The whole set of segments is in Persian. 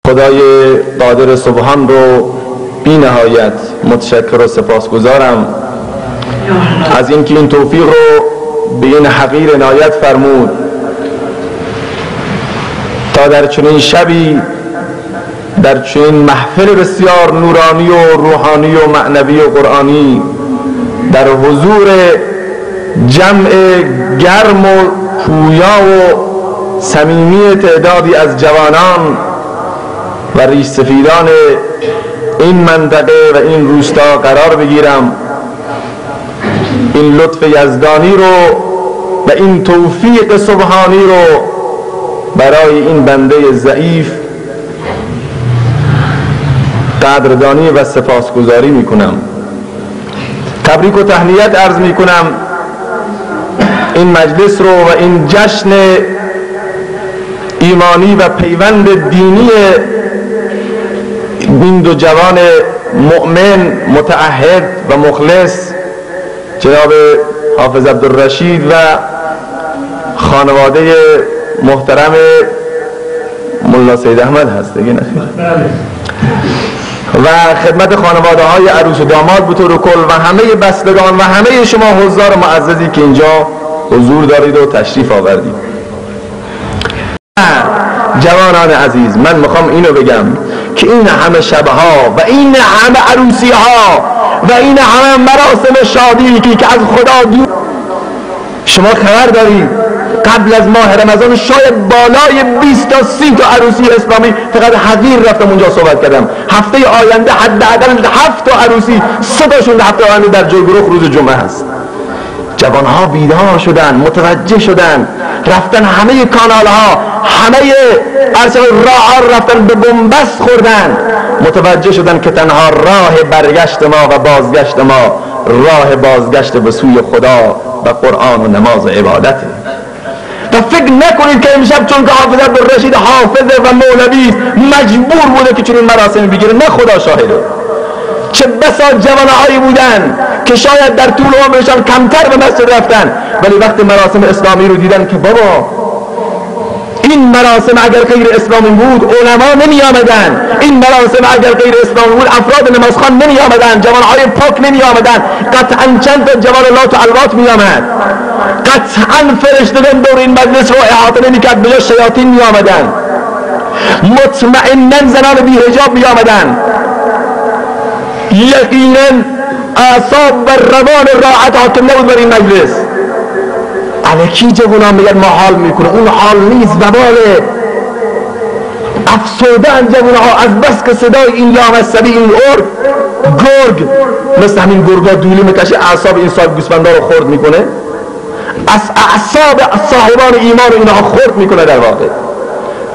خدای قادر سبحان رو بی نهایت متشکر و سپاسگزارم از اینکه این توفیق رو به این حقیر عنایت فرمود تا در چنین شبی در چنین محفل بسیار نورانی و روحانی و معنوی و قرآنی در حضور جمع گرم و پویا و صمیمی تعدادی از جوانان و ریش سفیدان این منطقه و این روستا قرار بگیرم، این لطف یزدانی رو و این توفیق سبحانی رو برای این بنده ضعیف قدردانی و سپاسگزاری میکنم. تبریک و تهنیت عرض میکنم این مجلس رو و این جشن ایمانی و پیوند دینی این دو جوان مؤمن متعهد و مخلص جناب حافظ عبدالرشید و خانواده محترم ملا سید احمد هست دیگه نخیر و خدمت خانواده های عروس و داماد به طور کل و همه بستگان و همه شما حضار معززی که اینجا حضور دارید و تشریف آوردید. جوانان عزیز، من میخوام اینو بگم که این همه شبها و این همه عروسی ها و این همه مراسم شادی که از خدا دور، شما خبر دارید قبل از ماه رمضان شاید بالای 20 تا 30 تا عروسی اسلامی فقط حقیر رفتم اونجا صحبت کردم. هفته آینده حداقل 7 تا عروسی، 3 تاشون هفته آینده در جلگروخ روز جمعه هست. جوانها بیدار شدن، متوجه شدن، رفتن همه کانال ها، همه راه رفتن به بنبست خوردن، متوجه شدن که تنها راه برگشت ما و بازگشت ما راه بازگشت به سوی خدا و قرآن و نماز عبادته. و فکر نکنید که امشب چون که حافظ عبدالرشید حافظ و مولوی مجبور بوده که چون این مراسم بگیره. نه، خدا شاهده. چه بسا جوانهایی بودن که شاید در طول عمرشان کمتر به مسجد رفتن، ولی وقتی مراسم اسلامی رو دیدن که بابا این مراسم اگر غیر اسلامی بود علما نمی آمدن، این مراسم اگر غیر اسلامی بود افراد نمازخوان نمی آمدن، جوانهای پاک نمی آمدن، قطعا چند تا جوان لات و الوات می آمد، قطعا فرشتگان دور این مجلس رو احاطه نمی کرد، بجا شیاطین می آمدن، مطمئنا زنان بی حجاب می آمدن. یقینا اعصاب و روان راحت حاکم نبود بر این مجلس. الکی جوانان میگن ما حال میکنه، اون حال نیست، وباله. افسردن جوانها از بس که صدای این لامصبی، این گرگ مثل همین گرگا دولی میکشه، اعصاب این صاحب گوسفندا رو خرد میکنه، از اعصاب صاحبان ایمان رو اینها خرد میکنه در واقع.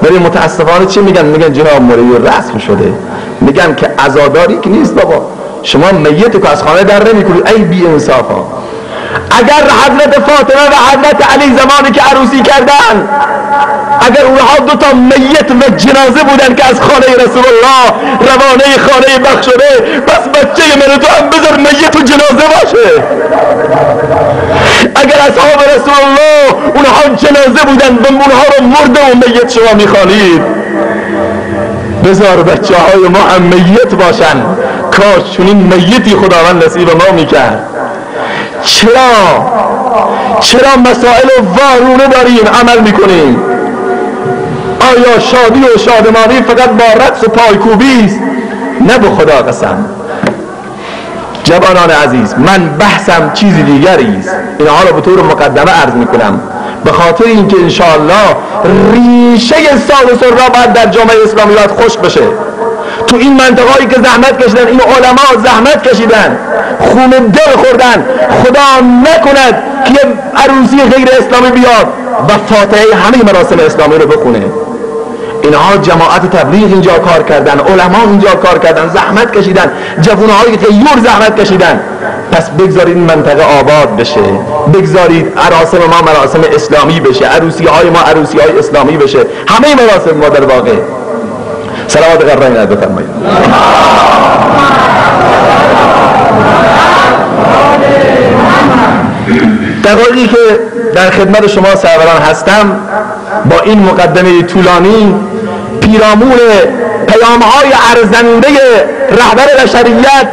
ولی متاسفانه چی میگن؟ میگن جناب مولوی رسم شده. میگن که عزاداری که نیست بابا، شما میت که از خانه در نمیکنید. ای بی انصافا، اگر حضرت فاطمه و حضرت علی زمانی که عروسی کردن اگر اونها 2 تا میت و جنازه بودن که از خانه رسول الله روانه خانه بخشده، پس بچه من تو هم بذار میت و جنازه باشه. اگر اصحاب رسول الله اونها جنازه بودن و اونها رو مرده و میت شما میخوانید، بذار بچه های ما هم میت باشن. کاش چون این میتی خداوند نصیب ما میکرد. چرا مسائل وارونه داریم عمل میکنیم؟ آیا شادی و شادمانی فقط با رقص و پایکوبی است؟ نه به خدا قسم. جوانان عزیز، من بحثم چیز دیگری است. اینها رو به طور مقدمه عرض میکنم به خاطر اینکه انشاءالله ریشه سال و سر را باید در جامعه اسلامی باید خشک بشه. تو این منطقه‌ای که زحمت کشیدن، این علما زحمت کشیدن، خون دل خوردن، خدا نکند که یه عروسی غیر اسلامی بیاد و فاتحه همه مراسم اسلامی رو بخونه. اینها جماعت تبلیغ اینجا کار کردن، علما اینجا کار کردن، زحمت کشیدن، جوانهای غیور زحمت کشیدن. پس بگذارید این منطقه آباد بشه، بگذارید مراسم ما مراسم اسلامی بشه، عروسی های ما عروسی های اسلامی بشه، همه مراسم ما در واقع. صلوات قرآن بفرمایید. دقایقی که در خدمت شما سروران هستم با این مقدمه طولانی پیرامون پیامهای ارزنده رهبر بشریت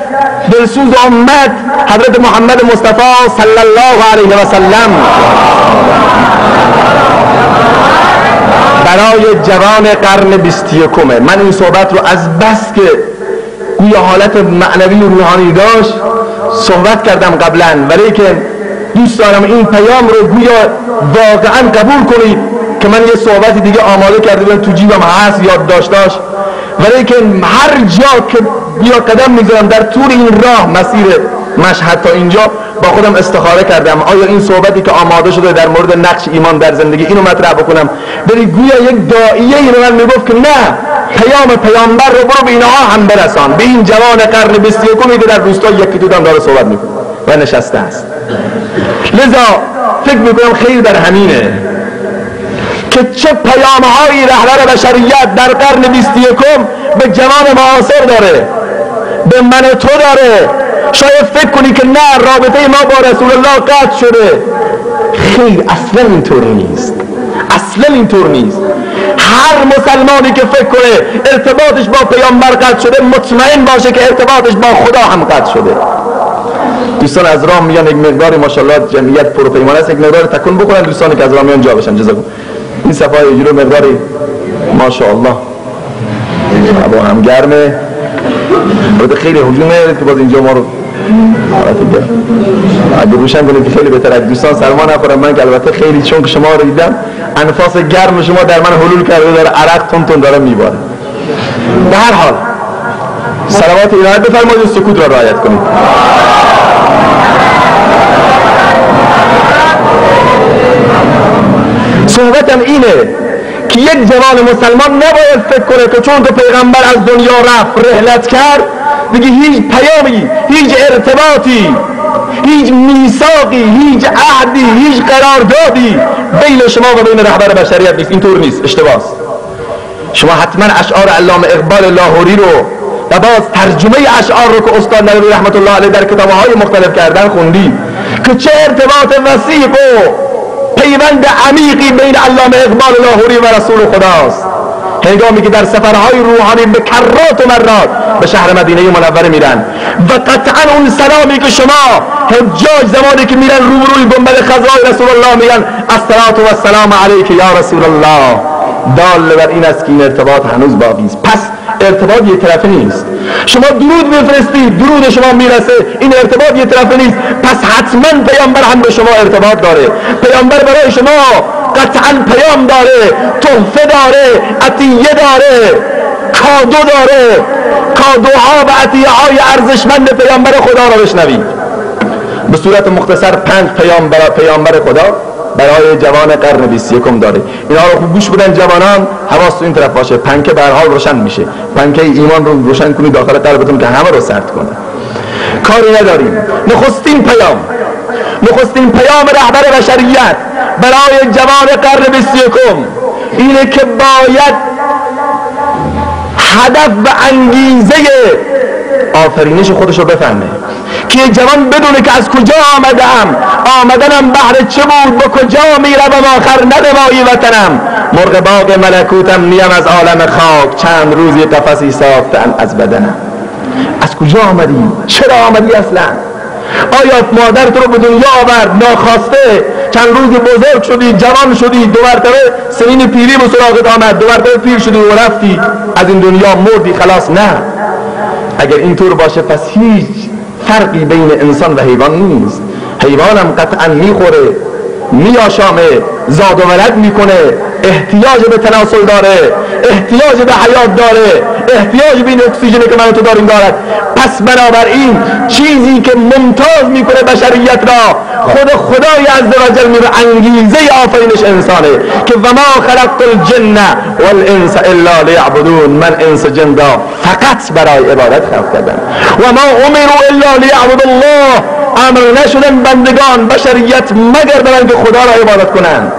دلسوز امت حضرت محمد مصطفی صلی الله علیه و سلم برای جوان قرن 21. من این صحبت رو از بس که گویا حالت معنوی و روحانی داشت صحبت کردم قبلا، ولی که دوست دارم این پیام رو گویا واقعا قبول کنید که من یه صحبتی دیگه آماده کرده بودم تو جیبم هست یادداشت داشت، ولی که هر جا که بیا قدم میذارم در طول این راه مسیر مشهد تا اینجا با خودم استخاره کردم آیا این صحبتی که آماده شده در مورد نقش ایمان در زندگی اینو مطرح بکنم، ولی گویا یک داعیه این رو من میگفت که نه، پیام پیامبر رو برو به اینها هم برسان، به این جوان قرن 21 که در روستای یکی دودم داره صحبت میکنه و نشسته است. لذا فکر میکنم خیر در همینه که چه پیامهایی رهبر بشریت در قرن 21 به جوان معاصر داره، به من و تو داره. شاید فکر کنی که نه، رابطه ما با رسول الله قطع شده. خیر، اصلا اینطور نیست، اصلا اینطور نیست. هر مسلمانی که فکر کنه ارتباطش با پیامبر قطع شده مطمئن باشه که ارتباطش با خدا هم قطع شده. دوستان از راه میان یک مقداری ماشاءالله جمعیت پروپیمانه است، یک مقدار تکون بکنن دوستانی که از راه میان جا بشن. جزاکم. این صفحه یه مقداری ماشاءالله هوا هم گرمه، البته خیلی هجومه که باز اینجا ما رو اگه روشن کنیم که خیلی بهتره. اگه دوستان سرما نخورم من که البته خیلی چون که شما رو دیدم انفاس گرم شما در من حلول کرده داره، عرق تون داره میباره. به هر حال صلوات الهی بفرمایید و سکوت را رعایت کنید. صحبتم اینه که یک جوان مسلمان نباید فکر کنه که چون که پیغمبر از دنیا رفت رحلت کرد دیگه هیچ پیامی، هیچ ارتباطی، هیچ میثاقی، هیچ عهدی، هیچ قراردادی بین شما و بین رهبر بشریت نیست. اینطور نیست، اشتباهست. شما حتما اشعار علامه اقبال لاهوری رو و باز ترجمه اشعار رو که استاد نووی رحمت الله علیه در کتاب‌های مختلف کردن خوندی که چه ارتباط وثیق و پیوند عمیقی بین علامه اقبال لاهوری و رسول خداست. هنگامی که در سفرهای روحانی به کرات و مرات به شهر مدینه منوره میرن و قطعا اون سلامی که شما حجاج زمانی که میرن روبروی گنبد خضراء رسول الله میگن الصلاة و السلام علیک یا رسول الله، دال بر این است که این ارتباط هنوز باقی است. پس ارتباط یک طرفه نیست. شما درود میفرستید، درود شما میرسه، این ارتباط یک طرفه نیست. پس حتما پیامبر هم به شما ارتباط داره. پیامبر برای شما قطعا پیام داره، تحفه داره، عطیه داره، کادو داره. کادوها و عطیه های ارزشمند پیامبر خدا را بشنوید. به صورت مختصر 5 پیامبر خدا برای جوان قرن 21 داره. اینا رو خوب گوش بدن جوانان، حواستون این طرف باشه. پنکه به هر حال روشن میشه. پنکه ایمان رو روشن کنید داخل قلبتون که همه رو سرد کنه. کاری نداریم. نخستین پیام رهبر بشریت برای جوان قرن 21 اینه که باید هدف و انگیزه آفرینش خودش رو بفهمه که یک جوان بدونه که از کجا آمدنم بهر چه بود، به کجا میروم آخر ندمایی وطنم، مرغ باغ ملکوتم نیم از عالم خاک، چند روزی قفسی ساختن از بدنم. از کجا آمدی؟ چرا آمدی اصلا؟ آیا مادر تو رو به دنیا آورد ناخواسته، چند روزی بزرگ شدی، جوان شدی، 2 مرتبه سنین پیری به سراغت آمد، 2 مرتبه پیر شدی و رفتی از این دنیا مردی خلاص؟ نه. اگر اینطور باشه پس هیچ فرقی بین انسان و حیوان نیست. حیوانم قطعا میخوره، میآشامه، زاد و ولد میکنه، احتیاج به تناسل داره، احتیاج به حیات داره، احتیاج به این اکسیژنی که من تو داریم دارد. پس بنابراین چیزی که ممتاز میکنه بشریت را خود خدای عزوجل میره انگیزه آفرینش انسانه که و ما خلقت الجن والانس الا لیعبدون، من انس جن را فقط برای عبادت خلق کردم. و ما امروا الا لیعبدوا الله، امر نشدن بندگان بشریت مگر برای که خدا را عبادت کنند.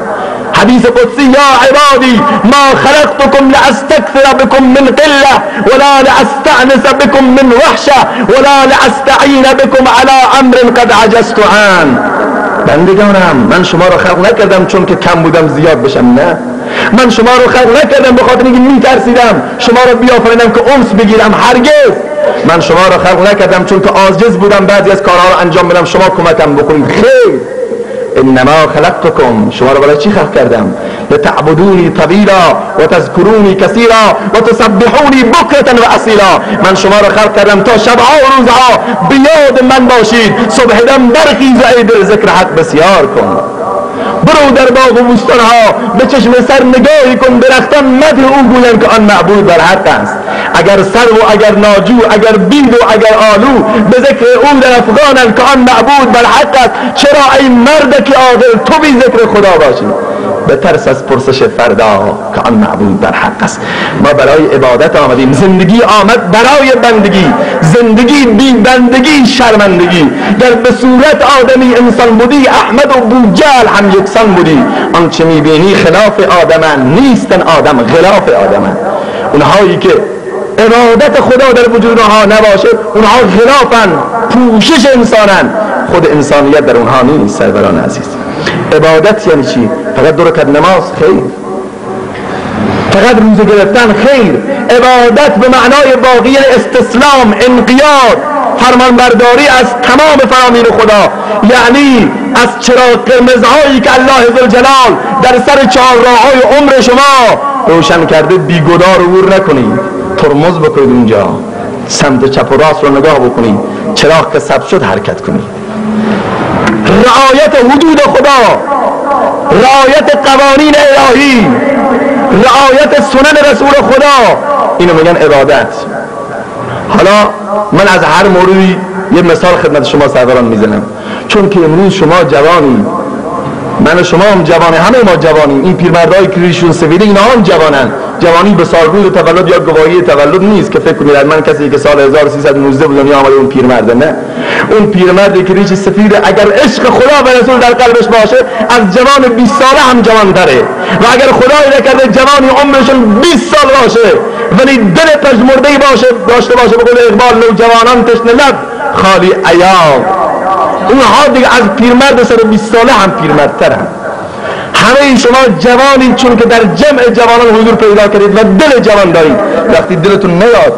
حدیث قدسی یا عبادی ما خلقتكم لاستكثر بكم من قله ولا لاستأنس بكم من وحشه ولا لاستعين بكم على امر قد عجزت عنه. بندگانم من شما را خلق نکردم چون که کم بودم زیاد بشم، نه، من شما رو خلق نکردم به خاطر اینکه میترسیدم شما رو بیافرینم که انس بگیرم، هرگز. من شما رو خلق نکردم چون که عاجز بودم بعضی از کارها رو انجام بدم شما کمکم بکنید. خیر، انما خلقتكم، شما رو برای چی خلق کردم؟ لتعبدونی طویلا و تذکرونی کثیرا و تسبحونی بکرة و اصیلا. من شما رو خلق کردم تا شبها و روزها به یاد من باشید، صبح دم برخیز ای دل ذکر حق بسیار کن. برو در باغ و بستانها به چشم سر نگاهی کن، درختان مدح او گویند که آن معبود بر حق است. اگر سرو و اگر ناجو، اگر بید و اگر آلو، به ذکر او در افغانند که آن معبود بر حق است. چرا ای مردک عاقل تو بی ذکر خدا باشی؟ به ترس از پرسش فردا که آن معبود بر حق است. ما برای عبادت آمدیم، زندگی آمد برای بندگی، زندگی بی بندگی شرمندگی. گر به صورت آدمی انسان بودی، احمد و بوجهل هم یکسان بودی. آنچه میبینی خلاف آدمن، نیستن آدم غلاف آدمن. اونهایی که ارادت خدا در وجود اونها نباشه اونها غلافن، پوشش انسانن، خود انسانیت در اونها نیست. سروران عزیز، عبادت یعنی چی؟ فقط 2 رکعت نماز؟ خیر. فقط روزه گرفتن؟ خیر. عبادت به معنای واقعی استسلام، انقیاد، فرمانبرداری از تمام فرامین خدا، یعنی از چراغ قرمزهایی که الله ذوالجلال در سر 4 راههای عمر شما روشن کرده بیگدار عبور نکنید، ترمز بکنید، اونجا سمت چپ و راست رو نگاه بکنید، چراغ که سبز شد حرکت کنید. رعایت حدود خدا، رعایت قوانین الهی، رعایت سنن رسول خدا، اینو میگن عبادت. حالا من از هر موردی یه مثال خدمت شما سروران میزنم، چون که امروز شما جوانی، من و شما هم جوانه، همه ما جوانیم. این پیرمردایی که ریشون سفیده اینا هم جوانن. جوانی به سالروز تولد یا گواهی تولد نیست که فکر کنید من کسی که سال 1319 بود دنیا آمده اون پیرمرده. نه، اون پیرمردی که ریش سفیده اگر عشق خدا و رسول در قلبش باشه از جوان 20 ساله هم جوان‌تره، و اگر خدای نکرده جوانی عمرشون 20 سال باشه ولی دل پژمرده داشته باشه، به قول اقبال نوجوانان تشنه لب خالی ایام، اونها دیگه از پیرمرد سر 20 ساله هم پیرمردترن. همه شما جوانید چون که در جمع جوانان حضور پیدا کردید و دل جوان دارید. وقتی دلتون نیاد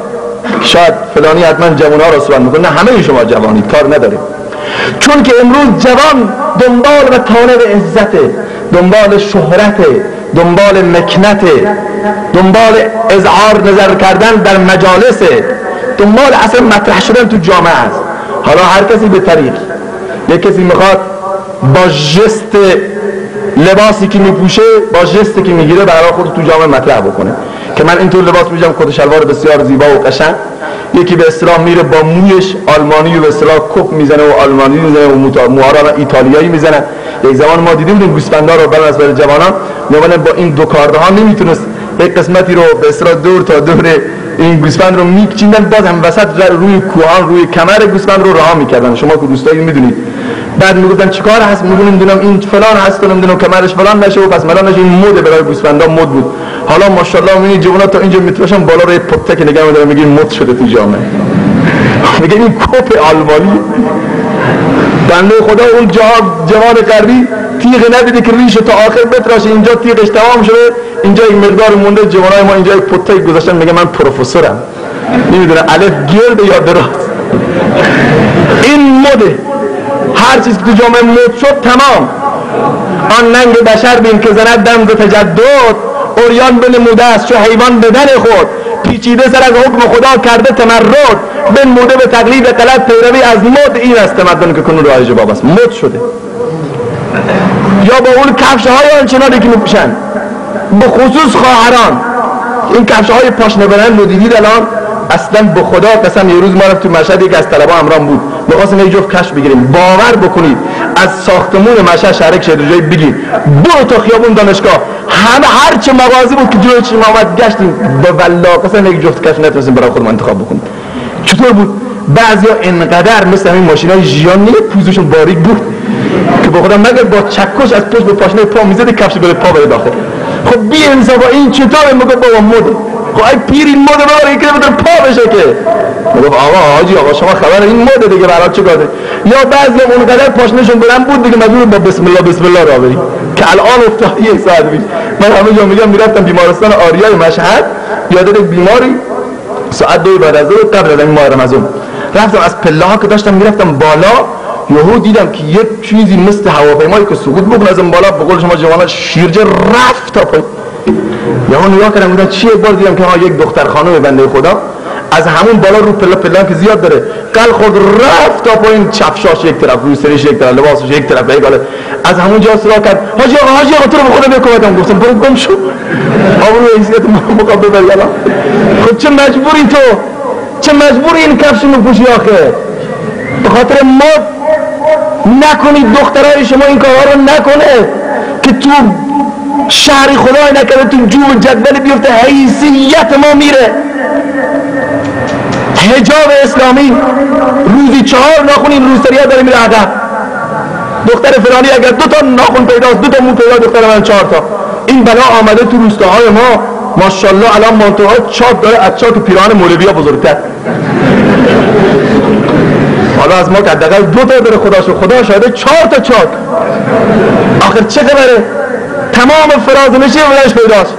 شاید فلانی حتما جوانها را سوال میکنه، نه، همه شما جوانید، کار نداره. چون که امروز جوان دنبال و طالب عزته، دنبال شهرته، دنبال مکنته، دنبال اظهار نظر کردن در مجالسه، دنبال اصلا مطرح شدن تو جامعه است. حالا هر کسی به طریق، یک کسی میخواد با جست لباسی که میپوشه، با جستی که میگیره برای خود تو جامعه مطرح بکنه که من اینطور لباس میجم، کت شلوار بسیار زیبا و قشنگ. یکی به اصطلاح میره با مویش آلمانی و به اصطلاح کپ میزنه و آلمانی میزنه و موها را ایتالیایی میزنه. یک زمان ما دیده بودیم گوسفندا رو برای نسبت جوانان میومدن با این دو کارها نمیتونست یک قسمتی رو به اصطلاح دور تا دور این گوسفند رو میکچیندن، باز هم وسط روی کوهان روی کمر گوسفند رو رها میکردن. شما که دوستایی میدونید. بعد میگفتن چیکار هست؟ میگن نمیدونم این فلان هست، نمیدونم کمرش فلان نشه و پس فلان نشه. این مد برای گوسفندا مد بود. حالا ماشاءالله میبینید جوونا تا اینجا میتونن بالا روی پته که نگاه می‌دارن میگن مد شده تو جامعه. میگن این کپ آلمانی. بنده خدا اون جوان غربی تیغ ندیده که ریش تا آخر بتراشه، اینجا تیغش تمام شده، اینجا این مقدار مونده. جوانای ما اینجا یک پته گذاشتن، میگه من پروفسورم، نمیدونم الف گرد یا دراز. این مده. هر چیز که تو جامعه مد شد تمام. آن ننگ بشر بین که زند دم ز تجدد، اوریان بنموده است چو حیوان بدن خود، پیچیده سر از حکم خدا کرده تمرد، بنموده به تقلید غلط پیروی از مد. این است تمدن که کنون رایج باب است، مد شده. یا با اون کفش‌های آنچنانی که میپوشن، به خصوص خواهران این کفش‌های پاشنه بلند رو دیدید الان؟ اصلا به خدا قسم یه روز ما رفت تو مشهد، یک از طلبا همراهم بود، می‌خواستیم یه جفت کفش بگیریم. باور بکنید از ساختمون مشهد شهرک شهر جایی بگیر برو تا خیابون دانشگاه، همه هر چه مغازه بود که جلوی چشم اومد گشتیم، به والله قسم یک جفت کفش نتونستیم برای خودمون انتخاب بکنیم. چطور بود؟ بعضیا انقدر مثل همین ماشینای ژیان پوزشون باریک بود که به خدا مگر با چکش از پشت به پاشنه پا میزد کفش بره پا بره داخل. خب بی انصافا این چطوره؟ میگه بابا مده. خب ای پیر این مده بابا یکی بده پا بشه که. میگه آقا حاجی آقا شما خبر این مده دیگه برای چه کاره؟ یا بعضی اونقدر پاشنهشون بلند بود دیگه مجبور با بسم الله بسم الله راه بری. که الان افتاد یک ساعت پیش. من همه جا میگم میرفتم بیمارستان آریای مشهد، یادت بیماری ساعت 2 بعد از ظهر قبل از این ماه رمضان رفتم از پله ها که داشتم میرفتم بالا، یهو دیدم که یک چیزی مثل هواپیمایی که سقوط بکنه از این بالا، به قول شما جوانا شیرجه رفت تا پایین. یهو نگاه کردم دیدم چیه؟ بار دیدم که یک دختر خانم بنده خدا از همون بالا رو پله که زیاد داره قل خود رفت تا پایین، چفشاش یک طرف، روی سرش یک طرف، لباسش یک طرف، از همون جا صدا کرد حاجی آقا تو رو به خدا بکوبتم. گفتم برو گم شو، آبرو حیثیت ما ببر یالا. خب چه مجبوری تو؟ چه مجبوری این کفش رو پوشی آخه؟ به خاطر ما نکنید، دخترای شما این کارها رو نکنه که تو شهری خدای نکرده تو جوب جدول بیفته، حیثیت ما میره. حجاب اسلامی روزی 4 ناخن این روسریا داره میره عقب. دختر فلانی اگر 2 تا ناخن پیداست، 2 تا مو پیدا، دختر من 4 تا. این بلا آمده تو روستاهای ما، ماشاءالله الان مانتوها چاک داره از چاک پیراهن مولوی‌ها بزرگتر. حالا از ما که حداقل 2 تا داره، خدا شاهده 4 تا چاک. آخر چه خبره؟ تمام فرازنشی ولش پیداست.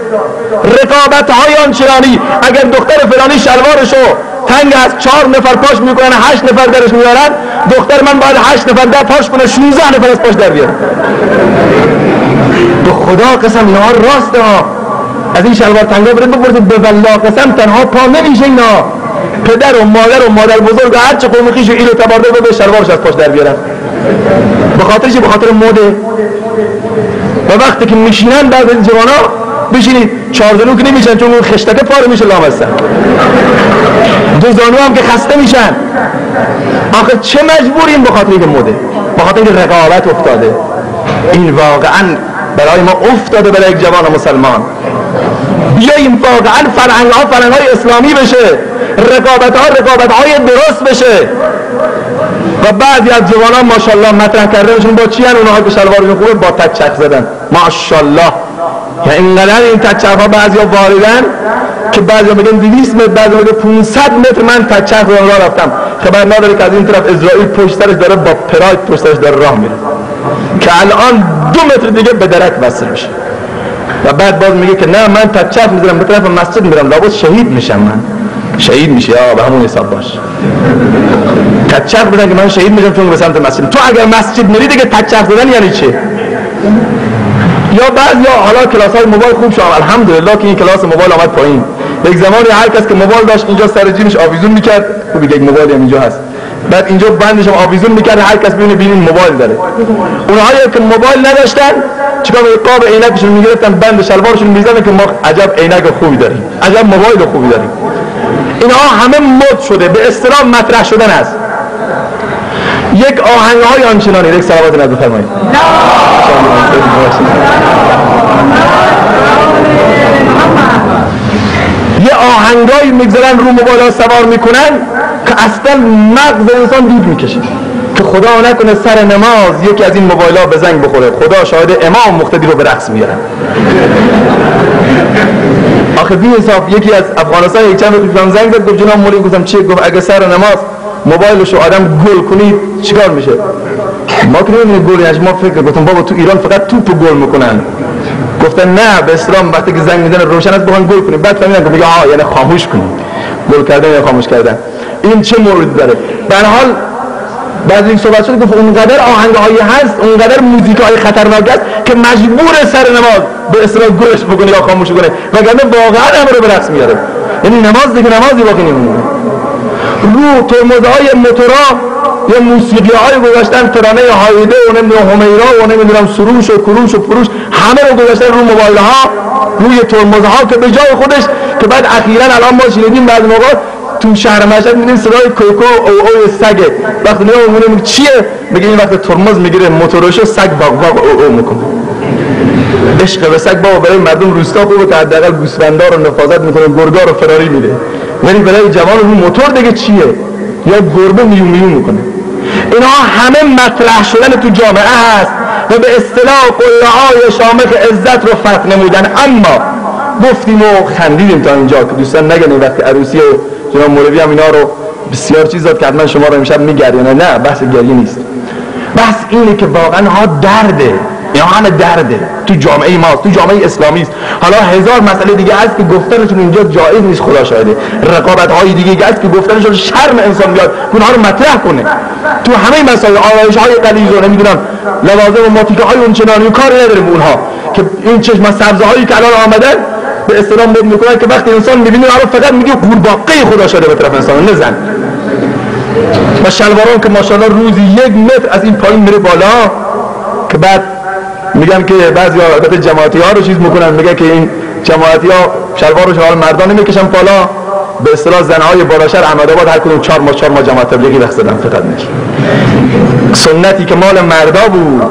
رقابت‌های آنچنانی، اگر دختر فلانی شلوارشو تنگ از 4 نفر پاش میکنن، 8 نفر درش میارن، دختر من باید 8 نفر در پاش کنه، 16 نفر از پاش در بیاره. به خدا قسم اینها راسته ها. از این شلوار تنگا برید بپرسید، به والله قسم تنها پا نمیشه اینا. پدر و مادر بزرگ هر چه قوم خویش و ایلو تبارده به شلوارش از پاش در بیارن. به خاطر موده. و وقتی که میشینن بعد از جوانا بشینید 4 زانو که نمیشن، چون اون خشتکه پاره میشه لامستن. 2 زانو هم که خسته میشن. آخه چه مجبوریم؟ به خاطر اینکه موده، به خاطر اینکه رقابت افتاده. این واقعا برای ما افتاده، برای یک جوان مسلمان. بیاییم واقعا فرهنگ‌های اسلامی بشه، رقابت‌های درست بشه. و بعضی از جوانان ماشاءالله مطرح کردنشون با چی هن؟ اونها که شلوارشون خوبه با تچک زدن، ماشاءالله. یا اینقدر این تچک ها بعضی ها واردن که بعضی ها میگن 200 متر، بعضی ها میگن 500 متر من تچک زدن راه رفتم، خبر نداره که از این طرف اسرائیل پشت سرش داره با پراید پشت سرش داره راه میره که الان 2 متر دیگه به درک وصل میشه. و بعد باز میگه که نه من تچک میزنم به طرف مسجد میرم، لابد شهید میشم. من شهید میشه یا به همون حساب باش. تچک بزن که من شهید میشم چون به سمت مسجد. تو اگر مسجد میری دیگه تچک زدن یعنی چه؟ یا بعضی حالا کلاس‌های موبایل خوب شد، الحمدلله که این کلاس موبایل آمد پایین. یک زمانی هر کس که موبایل داشت اینجا سر جیبش آویزون میکرد، خب یک موبایل هم اینجا هست، بعد اینجا بندش هم آویزون میکرد، هر کس ببینه موبایل داره. اونهایی که موبایل نداشتن چیکار می‌کردن؟ قاب عینکشون میگرفتن، بند شلوارشون میزدن که ما عجب عینک خوبی داریم، عجب موبایل خوبی داریم. اینها همه مد شده، به اصطلاح مطرح شدن است. یک آهنگ‌های آنچنانی، یک صلوات نبی فرمایید. یه آهنگایی میگذارن رو موبایل سوار میکنن که اصلا مغز انسان دود میکشه که خدا نکنه سر نماز یکی از این موبایل ها به زنگ بخوره، خدا شاهد امام مقتدی رو به رقص میارن. آخه بی حساب یکی از افغانستان یک چند وقت زنگ داد، گفت جناب مولی، گفتم چیه؟ گفت اگه سر نماز موبایلشو آدم گل کنی چیکار میشه؟ ما که نمیدونیم گل یعنی، ما فکر گفتم بابا تو ایران فقط توپ گل میکنن. گفتن نه، به اسلام وقتی که زنگ میزنه روشن است بخوان گل کنیم. بعد فهمیدن که میگه یعنی خاموش کنیم، گل کردن یا خاموش کردن. این چه موردی داره؟ به هر حال بعد این صحبت شد گفت اونقدر آهنگ‌هایی هست، اونقدر موزیک‌های خطرناک است که مجبور سر نماز به اصطلاح گلش بکنه یا خاموش کنه، وگرنه واقعا همه رو به رقص میاره. یعنی نماز دیگه نمازی باقی نمیمونه. رو ترمزهای موتورا یا موسیقی‌های گذاشتن، ترانه هایده و نمیدونم همیرا و نمیدونم سروش و کروش و پروش، همه رو گذاشتن رو موبایل‌ها، روی ترمزها که به جای خودش، که بعد اخیراً الان ما شنیدیم بعضی موقع تو شهر مشهد می‌بینیم صدای کوکو او سگه. وقتی میگه چیه؟ میگه این وقت ترمز میگیره موتورشو سگ باق او میکنه. عشق به سگ بابا برای مردم روستا خوبه که حداقل گوسفندا رو نفاذت میکنه، گرگا رو فراری میده. ولی برای جوان رو موتور دیگه چیه؟ یا گربه میون میکنه. اینها همه مطرح شدن تو جامعه هست و به اصطلاح قله‌های شامخ عزت رو فتح نمودن. اما گفتیم و خندیدیم تا اینجا که دوستان نگن وقتی عروسی و جناب مولوی هم اینا رو بسیار چیز داد که حتما شما رو امشب میگردونه. نه، بحث گریه نیست، بحث اینه که واقعا ها درده. اینا همه درده تو جامعه ماست، تو جامعه اسلامی است. حالا هزار مسئله دیگه هست که گفتنشون اینجا جایز نیست، خدا شاهده. رقابت های دیگه هست که گفتنشون شرم انسان بیاد اونها رو مطرح کنه. تو همه مسائل آرایش های غلیظ و نمیدونم لوازم و ماتیکه های اونچنانی کاری نداریم اونها که این چشم سبزه هایی که الان آمدن به اصطلاح مد میکنن که وقتی انسان میبینه فقط میگه قورباغه خدا شده به طرف انسان نزن. و شلواران که ماشاءالله روزی 1 متر از این پایین میره بالا که بعد میگن که بعضی البته جماعتی ها رو چیز میکنن، میگه که این جماعتی ها شلوارش حال مردان نمیکشن بالا، به اصطلاح زنهای بالاشهر احمدآباد هر کدوم 4 ماه جماعت تبلیغی رقص دادن فقط نش. سنتی که مال مردا بود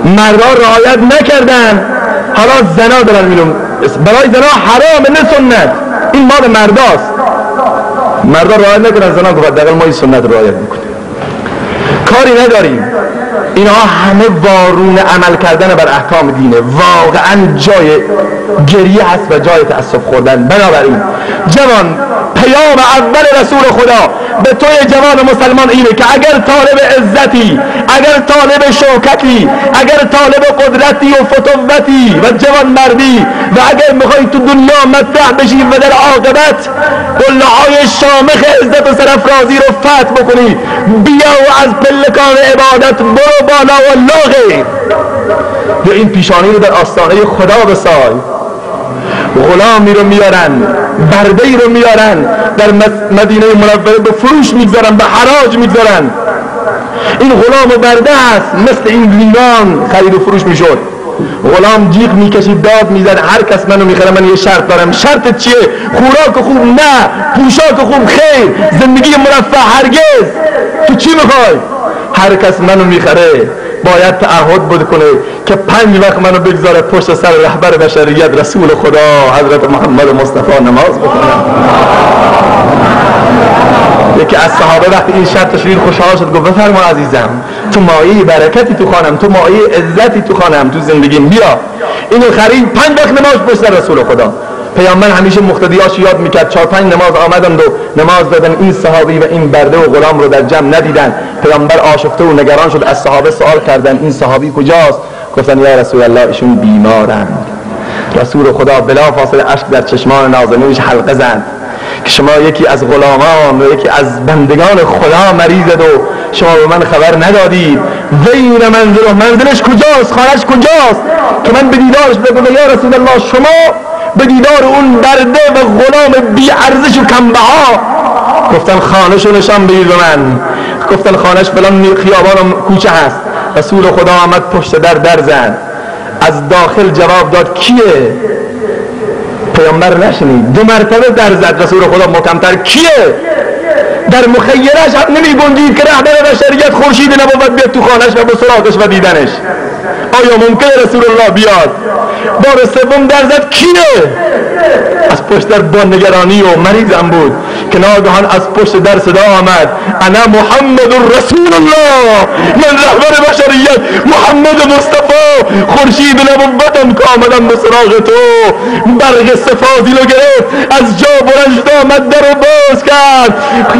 مردا رعایت نکردن، حالا زنا دارن میرون. برای زنا حرامه نه سنت، این مال مرداست. مردا رعایت نکنن زنا گفت دقیقا ما این سنت رعایت میکنیم. کاری نداریم، اینها همه وارون عمل کردن بر احکام دینه. واقعا جای گریه هست و جای تأسف خوردن. بنابراین جوان، پیام اول رسول خدا به توی جوان مسلمان اینه که اگر طالب عزتی، اگر طالب شوکتی، اگر طالب قدرتی و فتوتی و جوان مردی و اگر میخوای تو دنیا مطرح بشی و در عاقبت قله‌های شامخ عزت و سرافرازی رو فتح بکنی، بیا و از پلکان عبادت برو بالا و لاغی به این پیشانی رو در آستانه خدا بسای. غلامی رو میارن، برده‌ای رو میارن در مدینه منوره به فروش میگذارن، به حراج میگذارن. این غلام و برده است، مثل این لیوان خرید و فروش میشد. غلام جیغ میکشید، داد میزد، هر کس منو میخره من یه شرط دارم. شرط چیه؟ خوراک خوب نه، پوشاک خوب خیر، زندگی مرفه هرگز. تو چی میخوای؟ هر کس منو میخره باید تعهد بکنه که 5 وقت منو بگذاره پشت سر رهبر بشریت رسول خدا حضرت محمد مصطفی نماز بکنم. یکی از صحابه وقتی این شرط شنید خوشحال شد، گفت بفرما عزیزم، تو مایه برکتی تو خانم، تو مایه عزتی تو خانم، تو زندگیم، بیا. اینو خرید 5 وقت نماز پشت سر رسول خدا. پیامبر همیشه مقتدیاش یاد میکرد 4-5 نماز آمدند و نماز دادن. این صحابی و این برده و غلام رو در جمع ندیدن. پیامبر آشفته و نگران شد، از صحابه سوال کردن این صحابی کجاست؟ گفتن یا رسول الله ایشون بیمارند. رسول خدا بلافاصله اشک در چشمان نازنینش حلقه زد که شما یکی از غلامان و یکی از بندگان خدا مریضد و شما به من خبر ندادید. وین منزلش کجاست؟ خانه‌اش کجاست که من به دیدارش بگم یا رسول الله شما به دیدار اون برده و غلام بی ارزش و کمبها. گفتن خانه‌شو نشان بدید به من. گفتن خانه‌اش فلان خیابان و کوچه هست. رسول خدا آمد پشت در زد، از داخل جواب داد کیه؟ پیامبر نشنید. 2 مرتبه در زد رسول خدا محکم‌تر کیه؟ در مخیلش هم نمی گنجید که رهبر بشریت خورشید نبوت بیاد تو خانه‌اش و به سراغش و دیدنش. آیا ممکنه رسول الله بیاد؟ بار 3 در زد کیه؟ از پشت در با نگرانی و مریضم بود که ناگهان از پشت در صدا آمد انا محمد رسول الله، من رهبر بشریت محمد مصطفی خورشید نبوتم که آمدم به سراغ تو. برق صفاتی رو گرفت، از جا بلند آمد در رو باز کرد.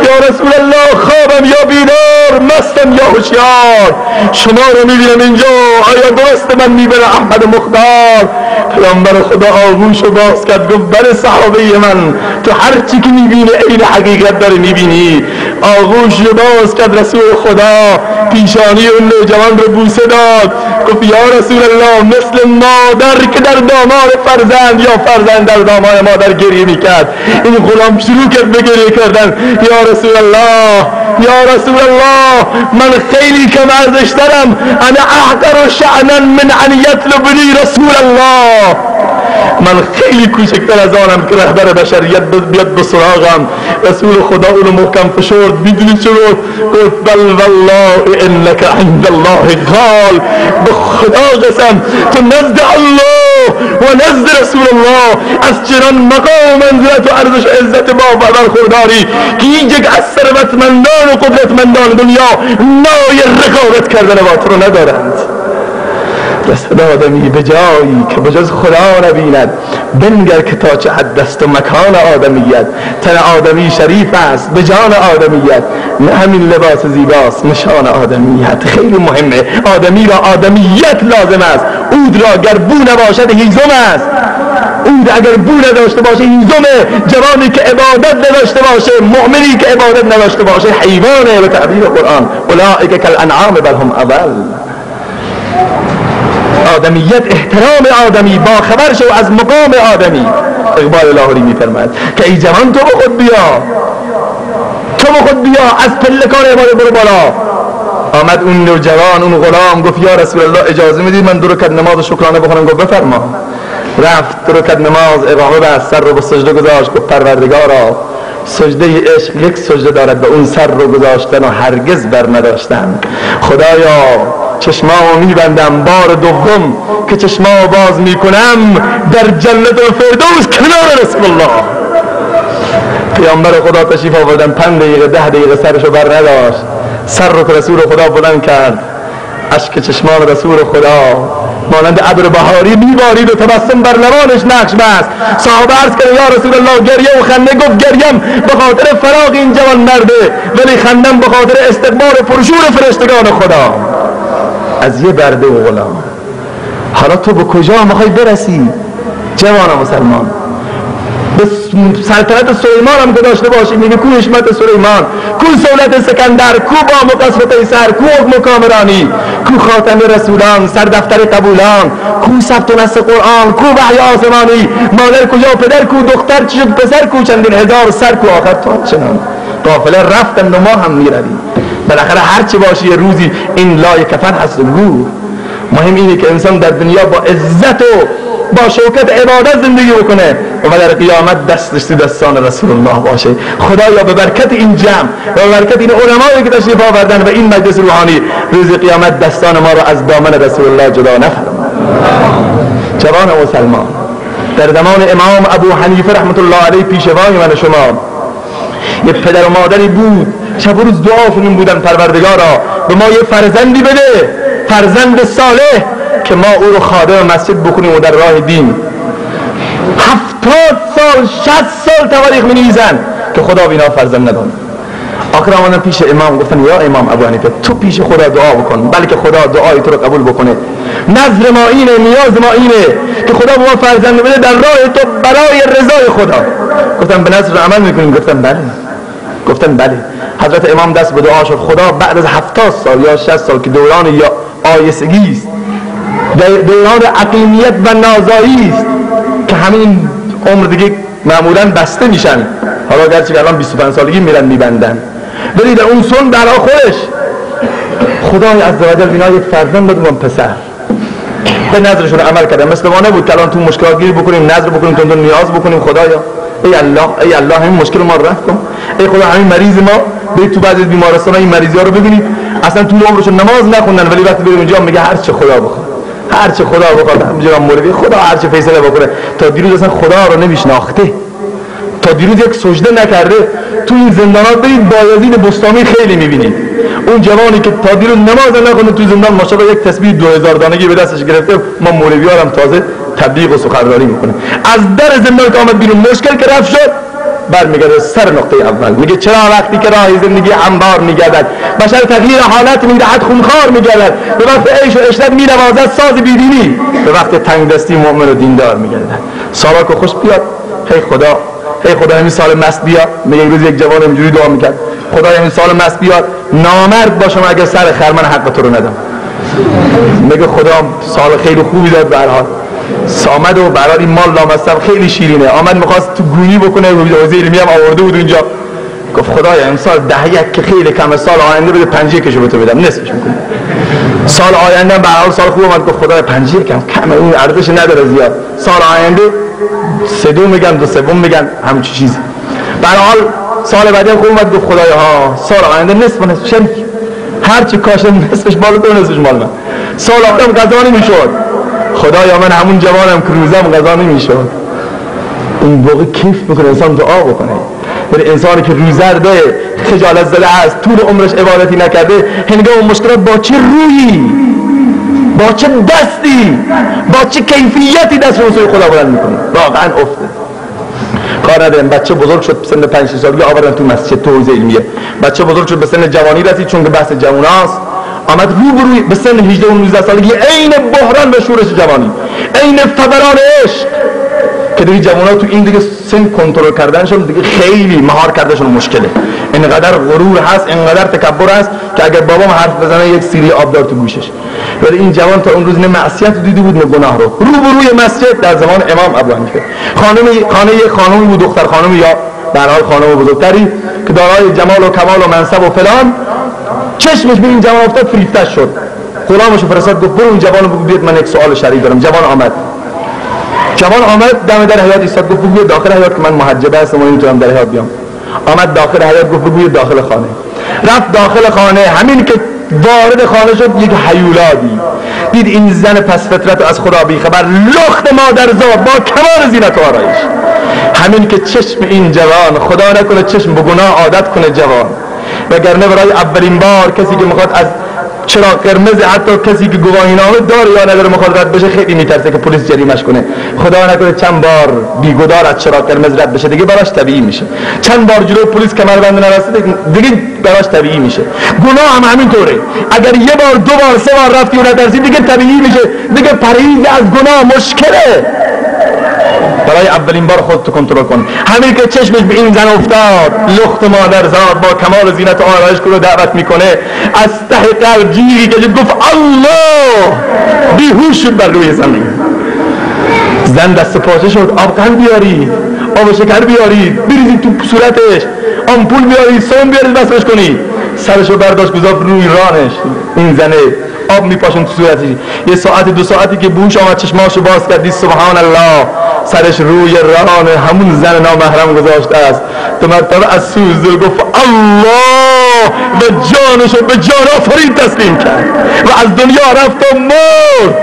یا رسول الله خوابم یا بیدار، مستم یا هوشیار، شما رو میبینم اینجا، آیا درست من میبینم احمد مختار؟ پیامبر خدا آغوش رو باز کرد، گفت بله صحابه من، تو هر چی که میبینی عین حقیقت داره میبینی. آغوش رو باز کرد رسول خدا، پیشانی اون نوجوان رو بوسه داد، گفت یا رسول الله مثل مادر که در دامار فرزند یا فرزند در دامار مادر گریه میکرد، این غلام شروع کرد به گریه کردن. یا رسول الله، یا رسول الله، من خیلی کم ارزش دارم، انا احقر شأنا من ان یطلبنی رسول الله، من خیلی کوچکتر از آنم که رهبر بشریت بیاد به سراغم. رسول خدا اونو محکم فشرد. میدونی چه گفت؟ بل والله انک عند الله قال، به خدا قسم تو نزد الله و نزد رسول الله از چنان مقام و منزلت و ارزش و عزت با برخورداری که هیچ یک از ثروتمندان و قدرتمندان دنیا نای رقابت کردن با تو رو ندارند. رسد آدمی به جایی که بجز خدا نبیند، بنگر که تا چه حد است و مکان آدمیت. تن آدمی شریف است به جان آدمیت، نه همین لباس زیباست نشان آدمیت. خیلی مهمه، آدمی را آدمیت لازم است. عود را گر بو نباشد هیزم است. عود اگر بو نداشته باشه هیزمه. جوانی که عبادت نداشته باشه، مؤمنی که عبادت نداشته باشه حیوانه. به تعبیر قرآن اولئک کالانعام بل هم اضل. آدمیت، احترام آدمی، با خبر شو از مقام آدمی. اقبال لاهوری میفرماید که ای جوان تو به خود بیا، تو به خود بیا، از پلکان عبادت برو بالا. آمد اون نوجوان، اون غلام، گفت یا رسول الله اجازه میدید من 2 رکعت نماز شکرانه بخونم؟ گفت بفرما. رفت 2 رکعت نماز اقامه بست، سر رو به سجده گذاشت. گفت پروردگارا سجده عشق یک سجده دارد و اون سر رو گذاشتن و هرگز بر نداشتن. خدایا چشمامو میبندم، بار دوم که چشمامو باز میکنم در جنت الفردوس کنار رسول الله. پیامبر خدا تشریف آوردن، 5 دقیقه 10 دقیقه سرشو بر نداشت. سر رو که رسول خدا بلند کرد، اشک چشمان رسول خدا مانند ابر بهاری میبارید و تبسم بر لبانش نقش بست. صحابه عرض کرد یا رسول الله گریه و خنده؟ گفت گریم به خاطر فراق این جوان مرده، ولی خندم به خاطر استقبال پرشور فرشتگان خدا از یه برده و غلام. حالا تو به کجا میخوای برسی جوان مسلمان؟ به سلطنت سلیمان هم که داشته باشی، میگه کو حشمت سلیمان، کو سهولت سکندر، کو بام و قصر قیصر، کو حکم کامرانی، کو خاتم رسولان، سر دفتر قبولان، کو ثبت و نسخ قرآن، کو وحی آسمانی، مادر کجا، پدر کو، دختر چی شد، پسر کو، چندین هزار سر کو، آخر تو چنان قافله رفتن و ما هم میرویم. بالاخره هرچی باشی یه روزی این لای کفن هست و گور. مهم اینه که انسان در دنیا با عزت و با شوکت عبادت زندگی بکنه و در قیامت دستش دستان رسول الله باشه. خدایا به برکت این جمع و به برکت این علمایی که تشریف آوردن و این مجلس روحانی، روز قیامت دستان ما رو از دامن رسول الله جدا نفرما. جوان مسلمان، در زمان امام ابو حنیفه رحمت الله علیه پیشوای من و شما یه پدر و مادری بود، شب و روز دعاشون بودن پروردگارا به ما یه فرزندی بده، فرزند صالح که ما او رو خادم مسجد بکنیم و در راه دین. 70 سال 60 سال تواریخ می نویسن که خدا بینا فرزند نداد. آخر آمدن پیش امام گفتن یا امام ابو حنیفه تو پیش خدا دعا بکن بلکه خدا دعای تو رو قبول بکنه. نظر ما اینه، نیاز ما اینه که خدا به ما فرزند بده در راه تو برای رضای خدا. گفتن به نظر عمل میکنیم؟ گفتن بله. حضرت امام دست به دعا شد. خدا بعد از 70 سال یا 60 سال که دوران یا آیسگی است، دوران عقیمیت و نازایی است که همین عمر دیگه معمولا بسته میشن، حالا گرچه که الان 25 سالگی میرن میبندن، ولی در اون سن برای خودش خدای عزوجل بینا یک فرزند داد اون پسر. به نظرشون عمل کردن، مثل ما نبود که الان تو مشکلات گیر بکنیم، نظر بکنیم، تو نیاز بکنیم خدایا ای الله همین مشکل ما رو رفت کن، ای خدا همین مریض ما. برید تو بعضی بیمارستان این مریضی ها رو ببینید اصلا طول عمرشون نماز نخوندن، ولی وقتی بریم اونجا میگه هر چه خدا بخواد، هر چه خدا بخواد. همینجوری مولوی خدا هر چه فیصله بکنه. تا دیروز اصلا خدا رو نمیشناخته، تا دیروز یک سجده نکرده. تو این زندانات برید بایزید بستامی خیلی میبینید، اون جوانی که تا دیروز نماز نخونده تو زندان ماشاءالله یک تسبیح 2000 دانگی به دستش گرفته. ما مولوی ها هم تازه تبلیغ و سخنرانی میکنه. از در زندان که آمد بیرون مشکل که رفت شد برمیگرده سر نقطه اول. میگه چرا وقتی که راه زندگی انبار میگردد، بشر تغییر حالت میدهد، خونخوار میگردد، به وقت عیش و عشرت مینوازد ساز بیدینی، به وقت تنگ دستی مؤمن و دیندار میگردد. سالا که خوش بیاد، هی خدا همین سال مست بیاد. میگه روز یک جوان اینجوری دعا میکرد، خدا همین سال مست بیاد، نامرد باشم اگر سر خر من حق تو رو ندم. میگه خدا سال خیلی خوبی داد به هر حال. آمد و برای این مال لامصب خیلی شیرینه. آمد میخواست تو گونی بکنه، حوزه علمی هم آورده بود اونجا. گفت خدایا امسال 10 که خیلی کمه، سال آینده بده 5 کشو به تو بدم، نصفش میکنه. سال آینده به هر حال سال خوب اومد. گفت خدایا 5 کمه، اون ارزش نداره زیاد. سال آینده 3 میگن، 2/3 میگن، همین چیزی. به هر حال سال بعدی خوب اومد. گفت خدایا ها سال آینده نصف شریک، هر چی کاشه نصفش مال تو نصفش مال من. سال آخرم غذا نمیشد. خدایا من همون جوانم که روزم غذا نمیشد. اون موقع کیف میکنه انسان دعا بکنه. ولی انسانی که روزرده، خجالت زده است، طول عمرش عبادتی نکرده، هنگام مشکلات با چه رویی، با چه دستی، با چه کیفیتی دست رو سوی خدا بلند میکنه. واقعا افته. کار ندارم. بچه بزرگ شد سن 5-6 سالگی آوردن تو مسجد، تو حوزه علمیه. بچه بزرگ شد به سن جوانی رسید، چون که بحث جواناست، آمد روبروی به سن 18 و 19 سالگی عین بحران و شورش جوانی، عین فوران عشق که دیگه جوان‌ها تو این دیگه سن کنترل کردنشون دیگه خیلی مهار کردنشون مشکله. اینقدر غرور هست، اینقدر تکبر هست که اگر بابام حرف بزنه یک سیلی آب دار تو گوشش. ولی این جوان تا اون روز نه معصیت دیده بود نه گناه رو. روبروی مسجد در زمان امام ابو حنیفه، خانه یک خانمی بود، دختر خانمی یا به هر حال خانم بزرگتری که دارای جمال و کمال و منصب و فلان، چشمش به این جوان افتاد، فریفته شد. غلامشو فرستاد گفت برو این جوانو بگو بیاد من یک سوال شرعی دارم. جوان آمد دم در حیاط ایستاد، گفت بگو داخل حیاط که من محجب هستم و نمیتونم در حیاط بیام. آمد داخل حیاط، گفت بگو داخل خانه. رفت داخل خانه، همین که وارد خانه شد یک هیولا دید این زن پس فطرت از خدا بی خبر، لخت مادرزاد با کمال زینت و آرایش. همین که چشم این جوان، خدا نکنه چشم به گناه عادت کنه جوان، وگرنه برای اولین بار کسی که میخواد از چراغ قرمز، حتی کسی که گواهینامه داره یا نداره مخالفت بشه، خیلی میترسه که پلیس جریمش کنه. خدا نکنه چند بار بیگدار از چراغ قرمز رد بشه، دیگه براش طبیعی میشه. چند بار جلوی پلیس کمربند نرسه، دیگه براش طبیعی میشه. گناه هم همینطوره، اگر یه بار دو بار سه بار رفتی و نترسی دیگه طبیعی میشه، دیگه پرهیز از گناه مشکله. برای اولین بار خودتو کنترل کن. همین که چشمش به این زن افتاد، لخت مادرزاد با کمال زینت و آرایش رو دعوت میکنه، از ته قلب جیری که گفت الله، بیهوش شد بر روی زمین. زن دست پاچه شد، آب قند بیارید، آب شکر بیارید، بریزید تو صورتش، آمپول بیارید، سوم بیارید بسش کنید. سرشو برداشت گذاشت روی رانش. این زنه آب میپاشون تو صورتش. یه ساعت دو ساعتی که بوش آمد چشماشو باز کردی، سبحان الله، سرش روی ران همون زن نامحرم گذاشته است. تو مرتبه از سوز گفت الله و جانشو به جان آفرین تسلیم کرد و از دنیا رفت و مرد.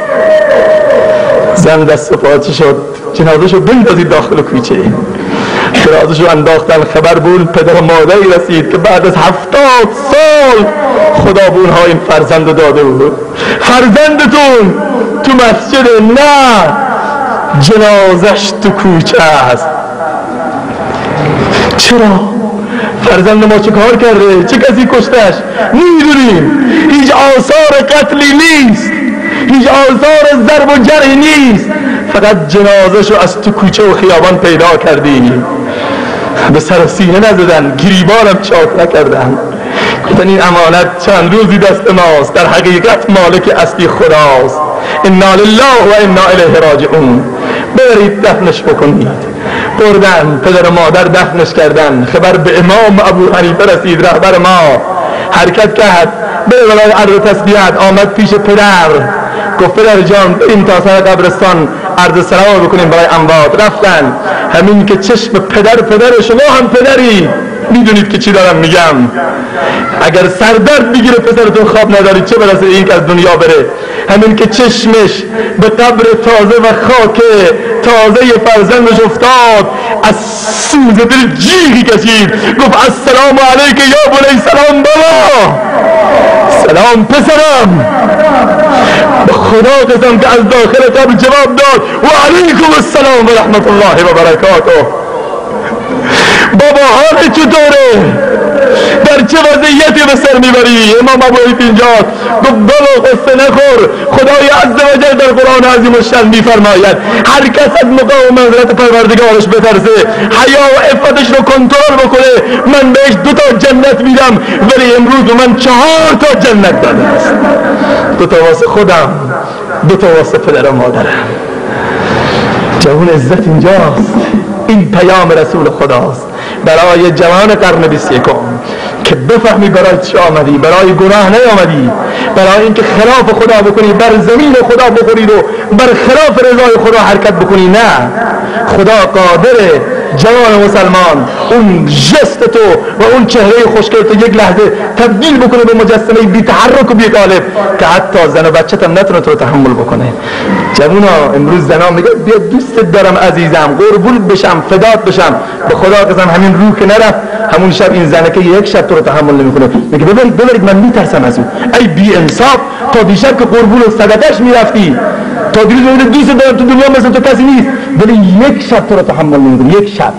زن دست پاچه شد، جنازه‌شو بندازید داخل کوچه. جنازه‌شو انداختن. خبر بود پدر و مادری رسید که بعد از 70 سال خدا به اونها این فرزند داده بود. فرزندتون تو مسجد، نه جنازش تو کوچه است. چرا؟ فرزند ما چه کار کرده؟ چه کسی کشتش؟ میدونیم هیچ آثار قتلی نیست، هیچ آثار ضرب و جرحی نیست، فقط جنازه‌شو از تو کوچه و خیابان پیدا کردیم. به سر و سینه نزدن، گریبانم چاک نکردن، گفتن این امانت چند روزی دست ماست، در حقیقت مالک اصلی خداست. انا لله و انا الیه راجعون. برید دفنش بکنید. بردن، پدر و مادر دفنش کردن. خبر به امام ابو حنیفه رسید، رهبر ما حرکت کرد، به برای عرض تسلیت آمد پیش پدر، گفت پدر جان بریم تا سر قبرستان عرض سلام بکنیم برای اموات. رفتن. همین که چشم پدر شما هم پدری، میدونید که چی دارم میگم. اگر سردرد بگیره پسرتون خواب ندارید، چه برسه این که از دنیا بره. همین که چشمش به قبر تازه و خاک تازه فرزندش افتاد، از سوز دل جیغی کشید، گفت السلام علیک یا بنی. سلام بابا، سلام پسرم. به خدا قسم که از داخل قبر جواب داد و علیکم السلام و رحمت الله و برکاته. بابا حال چطوره؟ در چه وضعیتی به سر میبری؟ امام ابو حنیفه اینجاست. گفت بابا قصه نخور، خدای عز و جل در قرآن عظیم الشأن میفرماید هر کس از مقام و منزلت پروردگارش بترسه، حیا و عفتش رو کنترل بکنه، من بهش 2 تا جنت میدم. ولی امروز من 4 تا جنت داده است. 2 تا واسه خودم، 2 تا واسه پدر و مادرم. جوان عزت اینجاست. این پیام رسول خداست برای جوان قرن 21 که بفهمی برای چه آمدی. برای گناه نیامدی، برای اینکه خلاف خدا بکنی، بر زمین خدا بخورید و بر خلاف رضای خدا حرکت بکنی. نه، خدا قادره جوان مسلمان اون ژست تو و اون چهره خوشگل تو یک لحظه تبدیل بکنه به مجسمه بی تحرک و بی قالب که حتی زن و بچه‌ت هم نتونه تو رو تحمل بکنه. جوونا امروز زنا میگه بیا دوستت دارم عزیزم، قربونت بشم، فدات بشم. به خدا قسم همین روح که نرفت، همون شب این زنه که یک شب تو رو تحمل نمیکنه، میگه ببرید من میترسم از اون. ای بی انصاف، تا دیشب که قربون و صدقش میرفتی، تا دیروز اون دوست دارم تو دنیا مثل تو کسی نیست، ولی یک شب تو رو تحمل نمیکنه. یک شب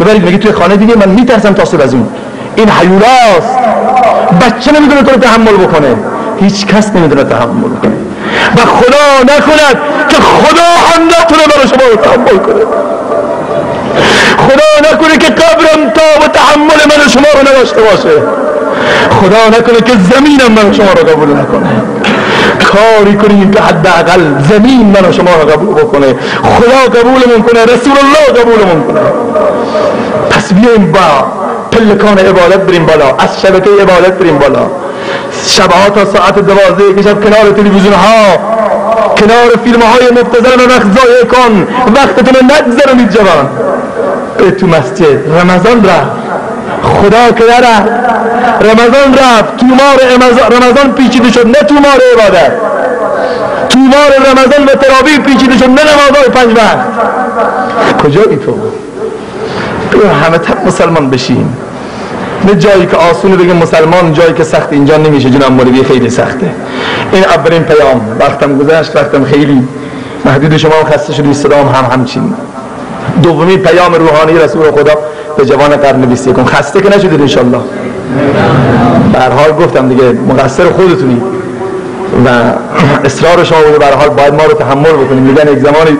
ببرید میگه توی خانه دیگه من میترسم تا صبح از اون. این حیولاست، بچه نمیدونه تو رو تحمل بکنه. هیچ کس نمیتونه تحمل کنه و خدا نکند که خدا هم نتونه برای شما رو تحمل کنه. خدا نکنه که قبرم تا و تحمل من و شما رو نداشته باشه. خدا نکنه که زمینم من و شما رو قبول نکنه. کاری کنیم که حداقل زمین من و شما رو قبول بکنه، خدا قبولمون کنه، رسول الله قبولمون کنه. پس بیایم با پلکان عبادت بریم بالا، از شبکه عبادت بریم بالا. شبها تا ساعت 12 که شب کنار تلویزیون ها، کنار فیلم های مبتذل و وقت ضایع کن، وقتتون رو نگذرونید جوان. تو مسجد رمضان رفت، خدا که نرفت، رمضان رفت، تومار رمضان پیچیده شد، نه تومار عبادت. تومار رمضان و تراویح پیچیده شد، نه نمازهای 5 وقت. کجایی تو؟ بیا همه تب مسلمان بشیم. نه جایی که آسونه بگیم مسلمان، جایی که سخت اینجا نمیشه. جناب مولوی خیلی سخته. این اولین پیام. وقتم گذشت، وقتم خیلی محدود، شما خسته شدید، صدام همچین. دومین پیام روحانی رسول خدا به جوان قرن 21. خسته که نشدید انشالله. به هر حال گفتم دیگه مقصر خودتونی و اصرار شما بوده. به هر حال باید ما رو تحمل بکنیم. میگن یک زمانی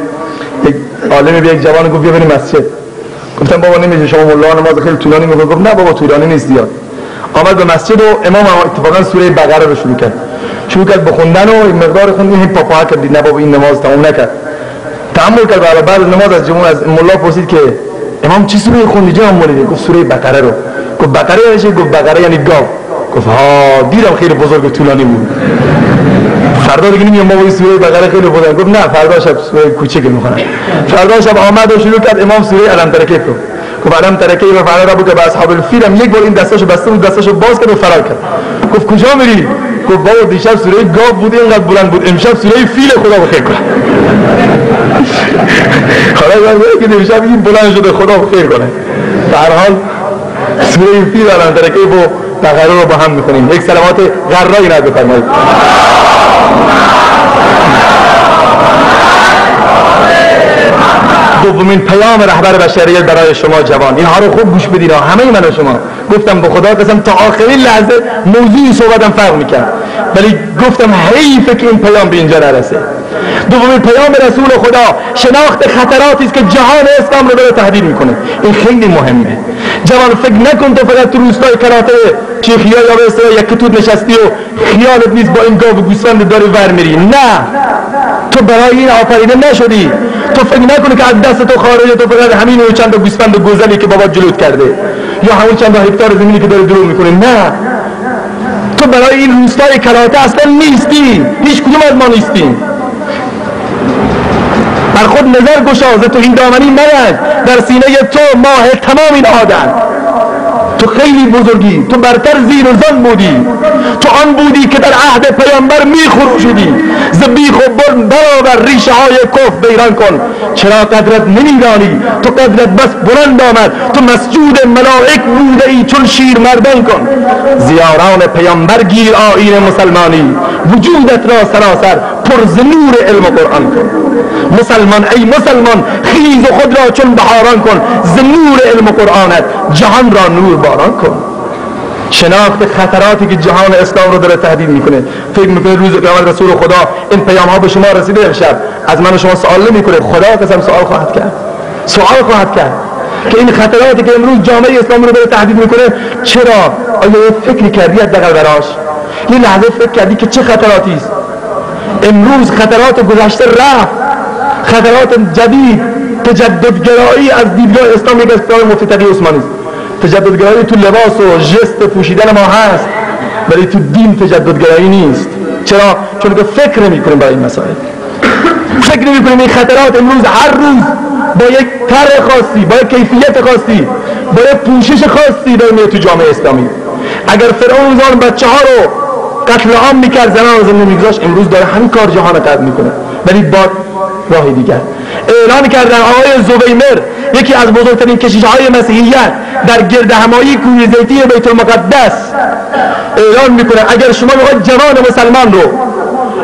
یک عالمی به یک جوان گفت بیا بریم مسجد. گفتم بابا نمیشه، شما مولا نماز خیلی طولانی میگه. گفت نه بابا طولانی نیست زیاد. آمد به مسجد و امام اتفاقا سوره بقره رو شروع کرد بخوندن و این مقدار خوند. این پاپا کرد، نه بابا این نماز تموم نکرد. تحمل کرد. بعد نماز از جمعه از مولا پرسید که امام چی سوره خوندی جناب مولوی؟ گفت سوره بقره رو. گفت بقره یعنی چی؟ گفت بقره یعنی گاو. گفت ها دیدم خیلی بزرگ و طولانی بود. فردا دیگه نمیام بابا این سوره بقره خیلی بزرگ. گفت نه فردا شب سوره کوچیک میخونم. فردا شب آمد و شروع کرد امام سوره الم ترکیف رو. گفت الم ترکیف و فعل ربک با اصحاب الفیل. هم یک بار این دستاشو بسته بود، دستاشو باز کرد و فرار کرد. گفت کجا میری؟ گفت بابا دیشب سوره گاو بود اینقدر بلند بود، امشب سوره فیل. خدا بخیر کنه. حالا میگه که دیشب این بلند شده، خدا بخیر کنه. در هر حال سوره فیل الان ترکیف و بقره رو با هم میخونیم. یک صلوات غرایی نعت بفرمایید. دومین پیام رهبر بشریت برای شما جوان، اینها رو خوب گوش بدید. همه من و شما گفتم به خدا قسم تا آخرین لحظه موضوع صحبتم فرق میکرد، ولی گفتم حیفه که این پیام به اینجا نرسه. دومین پیام رسول خدا شناخت خطراتی است که جهان اسلام رو داره تهدید میکنه. این خیلی مهمه. جوان فکر نکن تو فقط تو روستای کراته چیخیا یا به اصطلاح یک توت نشستی و خیالت نیست با این گاو و گوسفند داری ور میری. نه، تو برای این آفریده نشدی. تو فکر نکنی که از دست تو خارجه تو فقط همین و چند تا گوسفند و گوزنی که بابا جلوت کرده یا همون چند تا هکتار زمینی که داره درو میکنه. نه، تو برای این روستای کراته اصلا نیستی. هیچ کدوم از ما نیستیم. بر خود نظر گشا، تو این دامنی مرنج، در سینه تو ماه تمام این آدم. تو خیلی بزرگی، تو برتر زیر و زن بودی. تو آن بودی که در عهد پیامبر میخروشیدی. ز بیخ و برن برآور ریشه های کفر بیران کن. چرا قدرت نمیدانی؟ تو قدرت بس بلند آمد. تو مسجود ملائک بوده ای چون شیر مردان کن. زیاران پیامبر گیر آیین مسلمانی. وجودت را سراسر پر ز نور علم و قرآن کن. مسلمان ای مسلمان خیز و خود را چون بهاران کن. ز نور علم و قرآنت جهان را نور باران کن. شناخت خطراتی که جهان اسلام رو داره تهدید میکنه. فکر میکنه روز قیامت رسول خدا این پیام ها به شما رسیده امشب از من و شما سوال نمیکنه؟ خدا قسم سوال خواهد کرد. سوال خواهد کرد که این خطراتی که امروز جامعه اسلام رو داره تهدید میکنه چرا؟ آیا فکری کردی حداقل براش؟ یه لحظه فکر کردی که چه خطراتی است؟ امروز خطرات گذشته رفت، خطرات جدید، تجددگرایی از دیدگاه اسلامی که اسلام مفتی تقی عثمانی است. تجددگرایی تو لباس و ژست پوشیدن ما هست، ولی تو دین تجددگرایی نیست. چرا؟ چون که فکر نمی‌کنیم برای این مسائل. فکر نمی‌کنیم این خطرات امروز هر روز با یک طرح خاصی، با یک کیفیت خاصی، با یک پوشش خاصی داره میاد تو جامعه اسلامی. اگر فرعون زان بچه‌ها رو قتل عام می‌کرد، زنان رو زندگی می‌گذاشت، امروز داره همین کار جهان رو قطع می‌کنه، ولی با راهی دیگر. اعلان کردن آقای زویمر، یکی از بزرگترین کشیش‌های مسیحیت، در گردهمایی کوه زیتی بیت المقدس اعلان میکنه اگر شما میخواید جوان مسلمان رو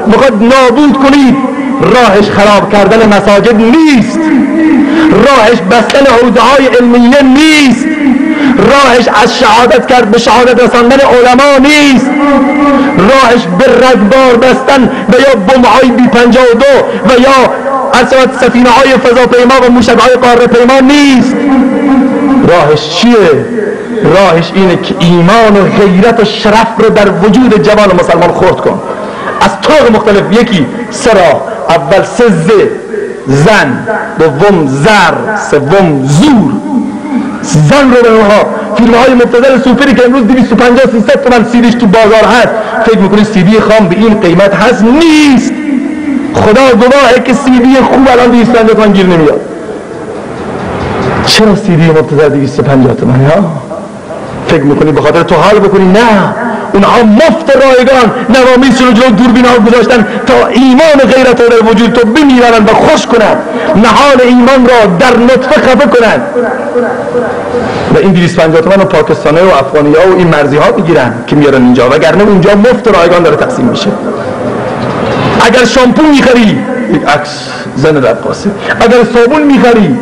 میخواید نابود کنید، راهش خراب کردن مساجد نیست، راهش بستن حوزه‌های علمیه نیست، راهش از شهادت کرد به شهادت رساندن علما نیست، راهش به رگبار بستن و یا بمب‌های B-52 و یا اصلا سفینه‌های فضاپیما و موشک‌های قاره پیما نیست. راهش چیه؟ راهش اینه که ایمان و غیرت و شرف رو در وجود جوان مسلمان خرد کن از طرق مختلف. یکی سرا، اول سزه زن، دوم زر، سوم زور. زن رو به اونها فیلم‌های مبتذل سوپری که امروز 250-300 تومن سیدیش تو بازار هست، فکر میکنی سیدی خام به این قیمت هست؟ نیست. خدا گواهه که سیدی خوب الان 250 تومن گیر نمیاد. چرا سیدی مبتذل 250 تومن ها؟ فکر میکنی به خاطر تو حال بکنی؟ نه، اونها مفت رایگان نوامیسشون رو جلو دوربین‌ها گذاشتن تا ایمان و غیرت رو در وجود تو بمیرن و خوش کنن، نهال ایمان را در نطفه خفه کنن. و این 250 تومن رو پاکستانی و افغانی ها و این مرزی ها میگیرن که میارن اینجا، وگرنه اونجا مفت رایگان داره تقسیم میشه. اگر شامپو میخری، یک عکس زن رقاصه. اگر صابون میخری،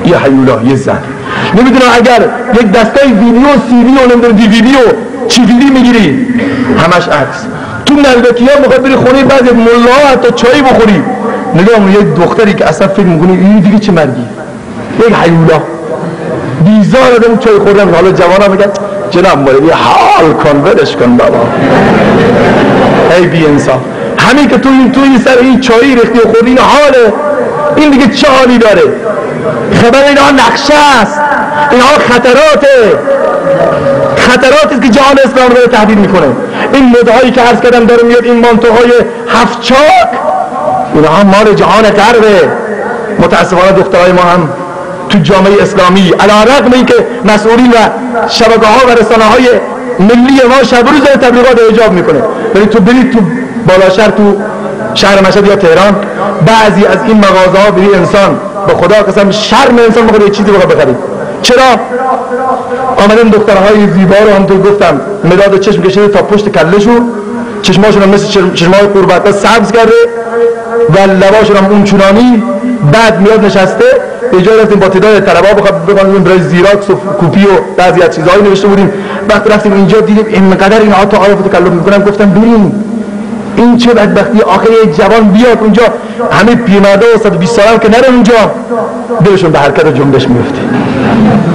یه حیولا، یه زن. نمیدونم اگر یک دستگاه ویدیو سی دی و نمیدونم دی وی دی و چی وی دی میگیری، همش عکس. تو نلبکی ها میخواد بری خونه بعضی ملاها حتی چایی بخوری، نگاه اون یه دختری که اصلا فکر میکنی این دیگه چه مرگی، یک حیولا بیزار آدم چای خوردن. حالا جوانا میگن جناب مولوی حال کن، ولش کن بابا، ای بی انصاف. همین که تو این سر این چایی ریختی و خوردی این حاله، این دیگه چه حالی داره؟ خبر اینها نقشه است، اینها خطراتی که جهان اسلام رو تهدید میکنه. این مدهایی که عرض کردم داره میاد، این مانتوهای هفت چاک، اینها مال جهان غربه. متاسفانه دخترای ما هم تو جامعه اسلامی علی رغم اینکه مسئولین و شبکه‌ها و رسانه‌های ملی ما شب روز تبلیغات حجاب میکنه، ولی تو برید تو بالاشهر، تو شهر مشهد یا تهران، بعضی از این مغازه‌ها بری انسان به خدا قسم شرم انسان بخواد یه چیزی بخواد بخرید. چرا؟ آمدن دخترهای زیبا رو هم تو گفتم مداد چشم کشیده تا پشت کلهشون، چشماشون هم مثل چشمای قربت‌ها سبز کرده و لباشون هم اون چونانی. بعد میاد نشسته اجازه رفتیم با تعداد طلبا بخوام برای زیراکس و کپی و بعضی از چیزهایی نوشته بودیم. وقتی رفتیم اینجا دیدیم اینقدر اینها تعارف و تکلف میکنن، گفتم بریم این چه بدبختی. آخر یک جوان بیاد اونجا، همه پیرمردا و 120 سالم که نرن اونجا، دلشون به حرکت و جنبش میفته.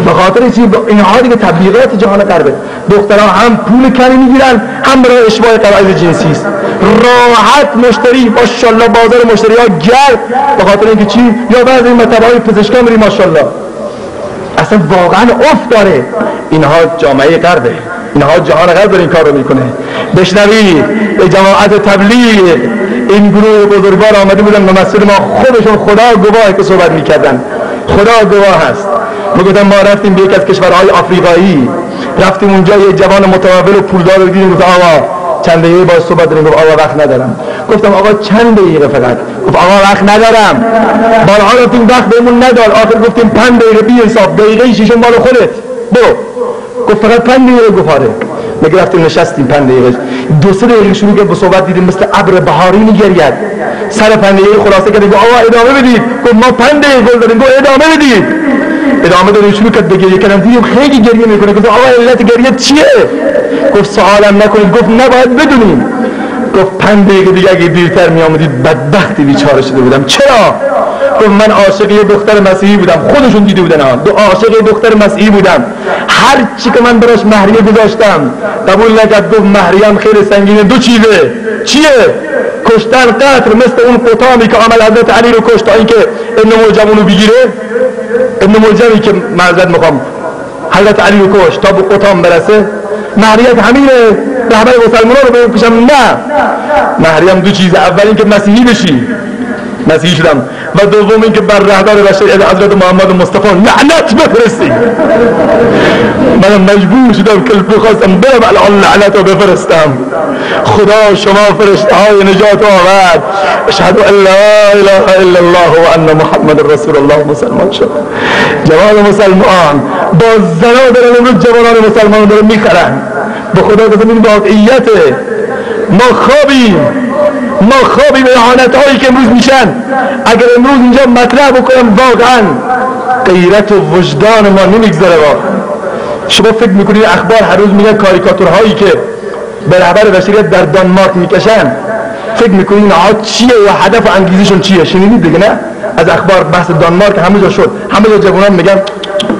به خاطر چی؟ اینها دیگه تبلیغات جهان غربه. دخترها هم پول کمی میگیرن، هم برای اشباع قواعد جنسی است. راحت مشتری، ماشاءالله بازار مشتری‌ها گرد. به خاطر اینکه چی؟ یا بعضی مطب‌های پزشکان میری ماشاءالله اصلا واقعا افت داره. اینها جامعه غربه، اینها جهان غرب داره این کار رو میکنه. بشنوید جماعت تبلیغ این گروه بزرگوار آمده بودن به مسجد ما، خودشون خدا گواه که صحبت میکردن، خدا گواه هست. میگفتن ما رفتیم به یک از کشورهای آفریقایی، رفتیم اونجا یه جوان متواضع و پولدار رو دیدیم. گفت آقا چند دقیقه باهاش صحبت داریم. گفت آقا وقت ندارم. گفتم آقا چند دقیقه فقط؟ گفت آقا وقت ندارم. بارها رفتیم وقت بهمون نداد، آخر گفتیم 5 دقیقه بی انصاف، دقیقه شیشم مال خودت برو. گفت فقط 5 دقیقه. گفت آره. نگه رفتیم نشستیم 5 دقیقه، 2-3 دقیقه شروع کرد به صحبت، دیدیم مثل ابر بهاری میگرید. سر 5 دقیقه خلاصه کردیم. گفت آقا ادامه بدید. گفت ما 5 دقیقه گل داریم. گفت ادامه بدید. ادامه دادیم، شروع کرد به گریه کردن. دیدیم خیلی گریه میکنه. گفت آقا علت گریه چیه؟ گفت سوالم نکنید. گفت نباید بدونیم. گفت 5 دقیقه دیگه اگه دیرتر میامدید بدبختی بیچاره شده بودم. چرا؟ گفت من عاشق یه دختر مسیحی بودم، خودشون دیده بودن ها، عاشق یه دختر مسیحی بودم، هر چی که من براش مهریه گذاشتم قبول نکرد. گفت مهریه‌ام خیلی سنگینه، 2 چیزه. چیه؟ کشتن، قتل، مثل اون قطامی که عمل حضرت علی رو کشت تا اینکه ابن ملجم اونو بگیره. ابن ملجمی که معذرت میخوام حضرت علی رو کشت تا به قطام برسه. مهریت همینه، رهبر مسلمان‌ها رو بکشم؟ نه، مهریم 2 چیزه. اول اینکه مسیحی بشی، مسیحی شدم، و دوم اینکه بر رهبر بشر حضرت محمد مصطفی لعنت بفرستی. من مجبور شدم که بخواستم برم الان لعنت رو بفرستم. خدا شما فرشته‌های نجات آورد. اشهد ان لا اله الا الله و ان محمد رسول الله. مسلمان شد. جوان مسلمان با زنا دارن امروز جوانان مسلمان دارن میخرن. به خدا قسم این واقعیته. ما خوابیم اهانت هایی که امروز میشن. اگر امروز اینجا مطرح بکنم واقعا غیرت و وجدان ما نمیگذاره. شما فکر میکنید اخبار هر روز میگن کاریکاتورهایی که به رهبر بشریت در دانمارک میکشن، فکر میکنید اینها چیه و هدف و انگیزشون چیه؟ شنیدید دیگه نه؟ از اخبار بحث دانمارک همه جا شد، همه جا جوانان میگن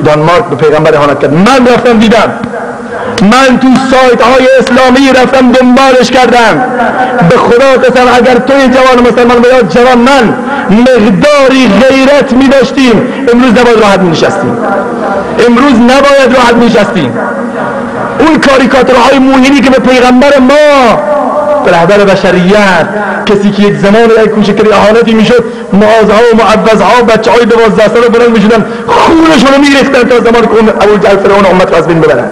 دانمارک به پیغمبر اهانت کرد. من رفتم دیدم، من تو سایت های اسلامی رفتم دنبالش کردم. به خدا قسم اگر توی جوان مسلمان و یا جوان من مقداری غیرت می داشتیم امروز نباید راحت می نشستیم، امروز نباید راحت می نشستیم. اون کاریکاتورهای موهینی که به پیغمبر ما، به رهبر بشریت، کسی که یک زمان یک کوچکتری اهانتی میشد معاذها و معوذها بچه های 12 ساله بلند میشدن خونشون رو میریختن تا زمان که اون ابوجهل فرعون امت رو از بین ببرن.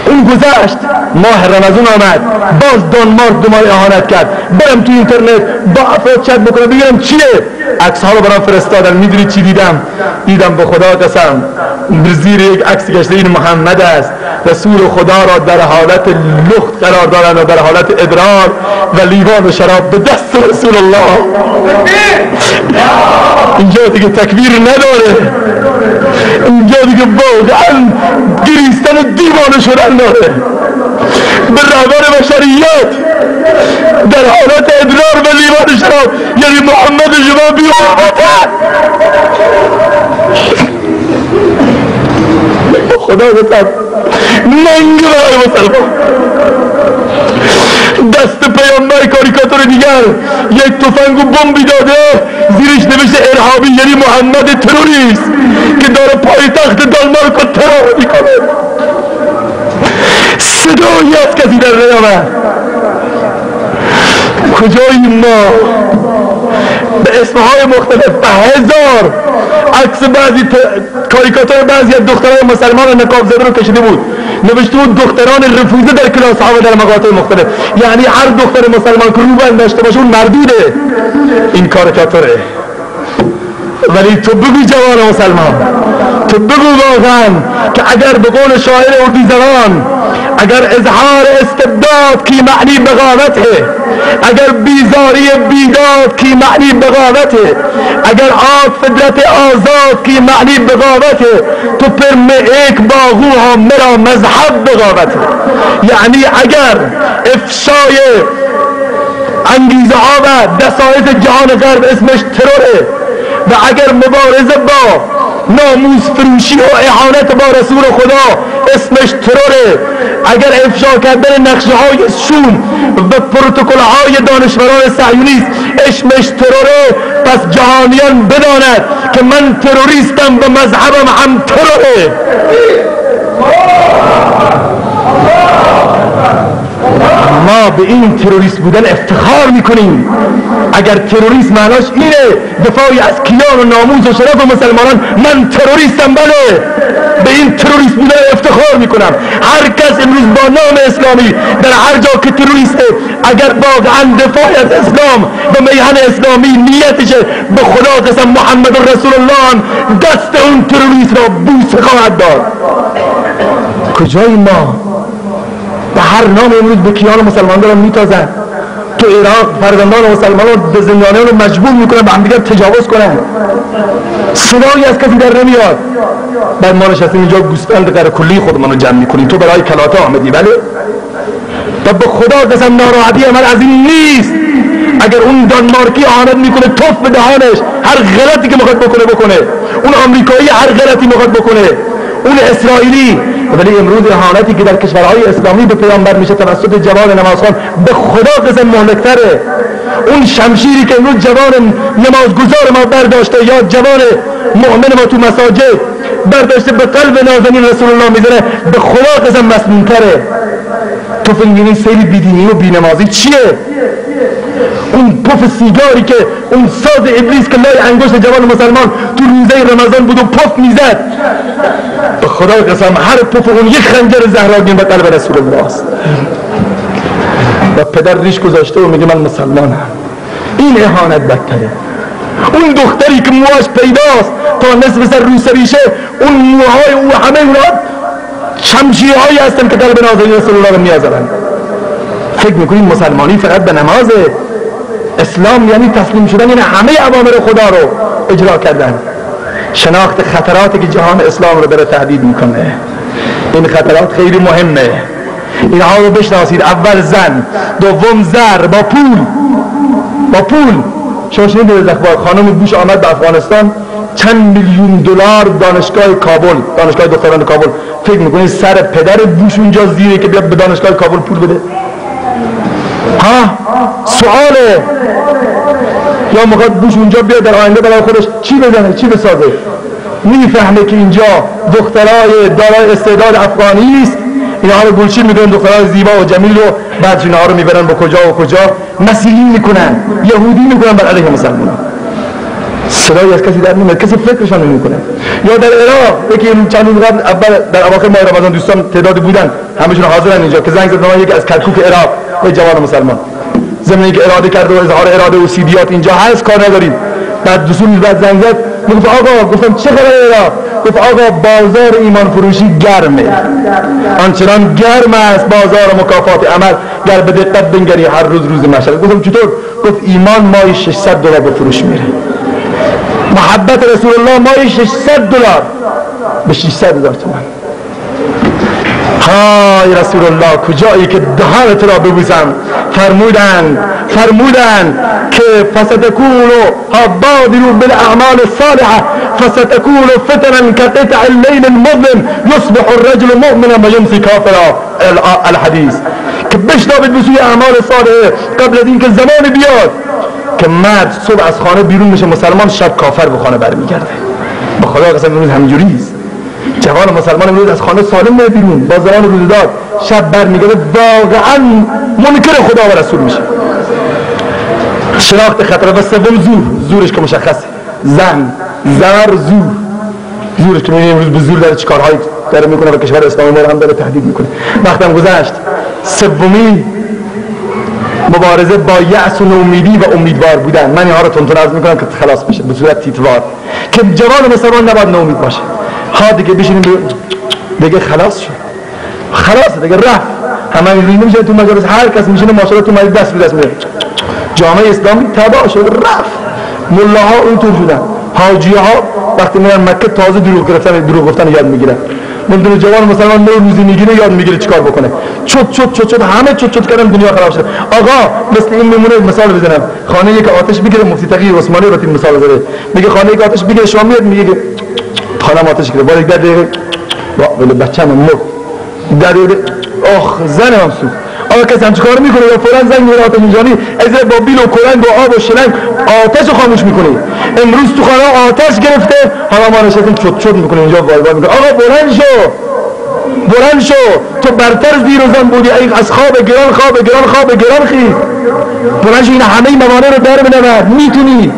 اون گذشت، ماه رمضان آمد، باز دانمارک دو ماه اهانت کرد. برم تو اینترنت با افراد چت بکنم ببینم چیه. عکس ها رو برام فرستادن. میدونید چی دیدم؟ دیدم به خدا قسم زیر یک عکس گشته این محمد است، رسول خدا را در حالت لخت قرار دادن و در حالت ادرار و لیوان شراب به دست رسول الله. اینجا دیگه تکبیر نداره، اینجا دیگه واقعا گریستن و دیوانه شدن داره. به رهبر بشریت در حالت ادرار و لیوان شراب، یعنی محمد شما بی‌حرمته. خدا بسد ننگ برای مسلمان. دست پیامبر کاریکاتور دیگر یک تفنگ و بمبی داده، زیرش نوشته ارهابی، یعنی محمد تروریست که داره پایتخت دانمارک رو ترور میکنه. صدایی از کسی در نیامد. کجاییم ما؟ به اسمهای مختلف، به هزار عکس بعضی کاریکاتور بعضی از دختران مسلمان نقاب زده رو کشیده بود، نوشته بود دختران رفوزه در کلاس ها و در مقاطع مختلف، یعنی هر دختر مسلمان که روبند داشته باشه اون مردوده. این کاریکاتوره. ولی تو بگو جوان مسلمان، تو بگو واقعا که اگر به قول شاعر اردی زبان، اگر اظهار استبداد کی معنی بغاوته، اگر بیزاری بیداد کی معنی بغاوته، اگر آگ فدرت آزاد کی معنی بغاوته، تو پر میں ایک باغو ها میرا مذهب بغاوته. یعنی اگر افشای انگیزه ها و دسایس جهان غرب اسمش تروره و اگر مبارزه با ناموس فروشی و اهانت با رسول خدا اسمش تروره، اگر افشا کردن نقشه های شوم و پروتکل های دانشوران صهیونیست اسمش تروره، پس جهانیان بداند که من تروریستم و مذهبم هم تروره. ما به این تروریست بودن افتخار میکنیم. اگر تروریست معناش اینه دفاعی از کیان و ناموس و شرف مسلمانان، من تروریستم، بله، به این تروریست بودن افتخار میکنم. هر کس امروز با نام اسلامی در هر جا که تروریسته، اگر واقعا دفاع از اسلام و میهن اسلامی نیتشه، به خدا قسم محمد رسول الله دست اون تروریست را بوسه خواهد داد. کجای ما؟ به هر نام امروز به کیان مسلمان دارن میتازن. تو عراق فرزندان مسلمان رو به زندانیان رو مجبور میکنن به همدیگر تجاوز کنن. صدایی از کسی در نمیاد. بعد ما نشستیم اینجا گوسفند غیر کلی خودمون رو جمع میکنیم. تو برای کلاته آمدی، بله؟ و به خدا قسم ناراحتی عمل از این نیست. اگر اون دانمارکی اهانت میکنه توف به دهانش، هر غلطی که میخواد بکنه، اون آمریکایی هر غلطی میخواد بکنه، اون اسرائیلی. ولی امروز اهانتی که در کشورهای اسلامی به پیامبر میشه توسط جوان نمازخوان، به خدا قسم مهلک‌تره. اون شمشیری که امروز جوان نمازگزار ما برداشته یا جوان مؤمن ما تو مساجد برداشته به قلب نازنین رسول الله میزنه، به خدا قسم مسموم‌تره. تو فکر می‌کنی سیل بیدینی و بینمازی چیه؟ اون پف سیگاری که اون ساز ابلیس که لای انگشت جوان مسلمان تو روزه رمضان بود و پف میزد، به خدا قسم هر پف اون یک خنجر زهراگین به قلب رسول الله است. و پدر ریش گذاشته و میگه من مسلمانم. این اهانت بدتره. اون دختری که موهاش پیداست تا نصف سر روسریشه، اون موهای او همه اونا شمشیرهایی هستن که قلب نازنین رسول الله رو میازارن. فکر میکنید مسلمانی فقط به نمازه؟ اسلام یعنی تسلیم شدن، یعنی همه اوامر خدا رو اجرا کردن. شناخت خطراتی که جهان اسلام رو داره تهدید میکنه. این خطرات خیلی مهمه، اینها رو بشناسید. اول زن، دوم زر با پول. شما شنیدید از اخبار خانم بوش آمد به افغانستان، چند میلیون دلار دانشگاه کابل، دانشگاه دختران کابل. فکر میکنید سر پدر بوش اونجا زیره که بیاد به دانشگاه کابل پول بده؟ سواله. یا میخواد بوش اونجا بیاد در آینده برای خودش چی بزنه، چی بسازه؟ میفهمه که اینجا دخترای دارای استعداد افغانی است، اینها رو گلچین میکنن، دخترای زیبا و جمیل رو، بعد اینها رو میبرن به کجا و کجا مسیحی میکنن، یهودی میکنن بر علیه مسلمانان. صدایی از کسی در نمیاد، کسی فکرشان نمیکنه. یا در عراق یکی چند روز قبل اول در اواخر ماه رمضان دوستان تعدادی بودن، همه‌شون حاضرن اینجا، که زنگ زد یکی از کرکوک عراق، یه جوان مسلمان، ضمن اینکه اراده کرد و اظهار اراده و سیدیات اینجا هست کار نداریم. بعد دوستون بعد زنگ زد، گفت آقا، گفتم چه خبره عراق؟ گفت آقا بازار ایمان فروشی گرمه، آنچنان گرم است بازار مکافات عمل، گر به دقت بنگری هر روز محشر. گفتم چطور؟ گفت ایمان ماهی 600 دلار به فروش میره، محبت رسول الله ماهی 600 دلار به 600,000 تومان. های رسول الله، کجایی که دهان تو را ببوسم. فرمودن که فستکونو بادروا بالاعمال الصالحه فستکونو فتنا كقطع الليل المظلم يصبح الرجل مؤمنا ويمسي كافرا. الحدیث که بشتابید به سوی اعمال صالحه قبل از اینکه زمان بیاد که مرد صبح از خانه بیرون میشه مسلمان، شب کافر به خانه برمیگرده. با خدا قسم امروز همینجوری است. جوان مسلمان امروز از خانه سالم میره بیرون، با زمان روزدار، شب برمیگرده واقعا منکر خدا و رسول میشه. شناخت خطر. و سوم زورش که مشخصه، زورش که میبینیم امروز به زور داره چه کارهایی داره میکنه و کشور اسلامی ما رو هم داره تهدید میکنه. وقتم گذشت. سومی مبارزه با یأس و نومیدی و امیدوار بودن. من اینها رو تونتون عرض میکنم که خلاص بشه به صورت تیتروار، که جوان مسلمان نباید نومید باشه. دیگه بشینیم دیگه خلاص شد، خلاص دیگه رفت، همه اینجوری نمیشه. تو مجالس هر کس میشینه ماشاءالله تو مجلس دست به دست میره، جامعه اسلامی تباه شد، رفت. ملاها اونطور شدن، حاجی‌ها وقتی میرن مکه تازه دروغ گفتن یاد میگیرن. ممکنه جوان مسلمان نور روزی میگیره یاد میگیره چیکار بکنه. چوت همه چوت کردن دنیا خراب شد. آقا مثل این میمونه. مثال بزنم، خانه یک آتش بگیره، مفتی تقی عثمانی رو مثال بزنه، میگه خانه یک آتش بگیره، شما میاد میگه خانم آتش گرفت، باید در دقیقه ولی بچه‌م مرد، در دقیقه زنم سوخت. آقا کسی همچه کار میکنه یا فلان زنگ میره آتش نشانی، از با بیل و کلنگ و آب و شلنگ آتش رو خاموش میکنه. امروز تو خانه آتش گرفته، حالا ما نشستیم چوت میکنه اینجا وای میکنه. آقا بلند شو، تو برتر زیر و زن بودی، از خواب گران خیز، بلند شو، این همه موانع رو در بنورد، میتونی.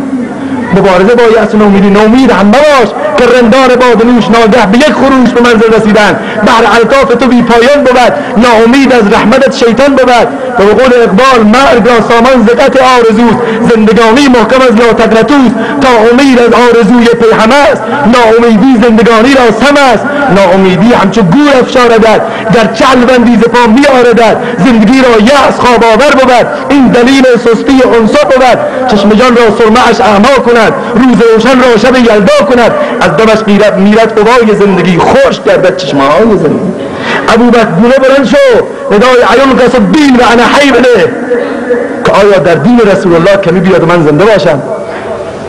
مبارزه با یأس و نومیدی. نومید هم نباش که رندان بادنوش ناگه به یک خروش به منزل رسیدن، بهر الطاف تو بی پایان بود، ناامید از رحمتت شیطان بود. و به قول اقبال مرگ را سامان زکت آرزوست، زندگانی محکم از لا تقنطوست، تا امید از آرزوی پیهم است، ناامیدی زندگانی را سم است. ناامیدی همچو گور افشاردد، در چهل بندی ز پا می آردد، زندگی را یأس خواب آور بود، این دلیل سستی عنصر بود. چشم جان را سرمه اش اعمی کند، روز روشن را شب یلدا کند، از دمش میرد قوای زندگی، خوش گردد چشمه‌های زندگی. ابوبکر گونه بلند شو، ندای عیون قصد دین و انا حی بده، که آیا در دین رسول الله کمی بیاد و من زنده باشم.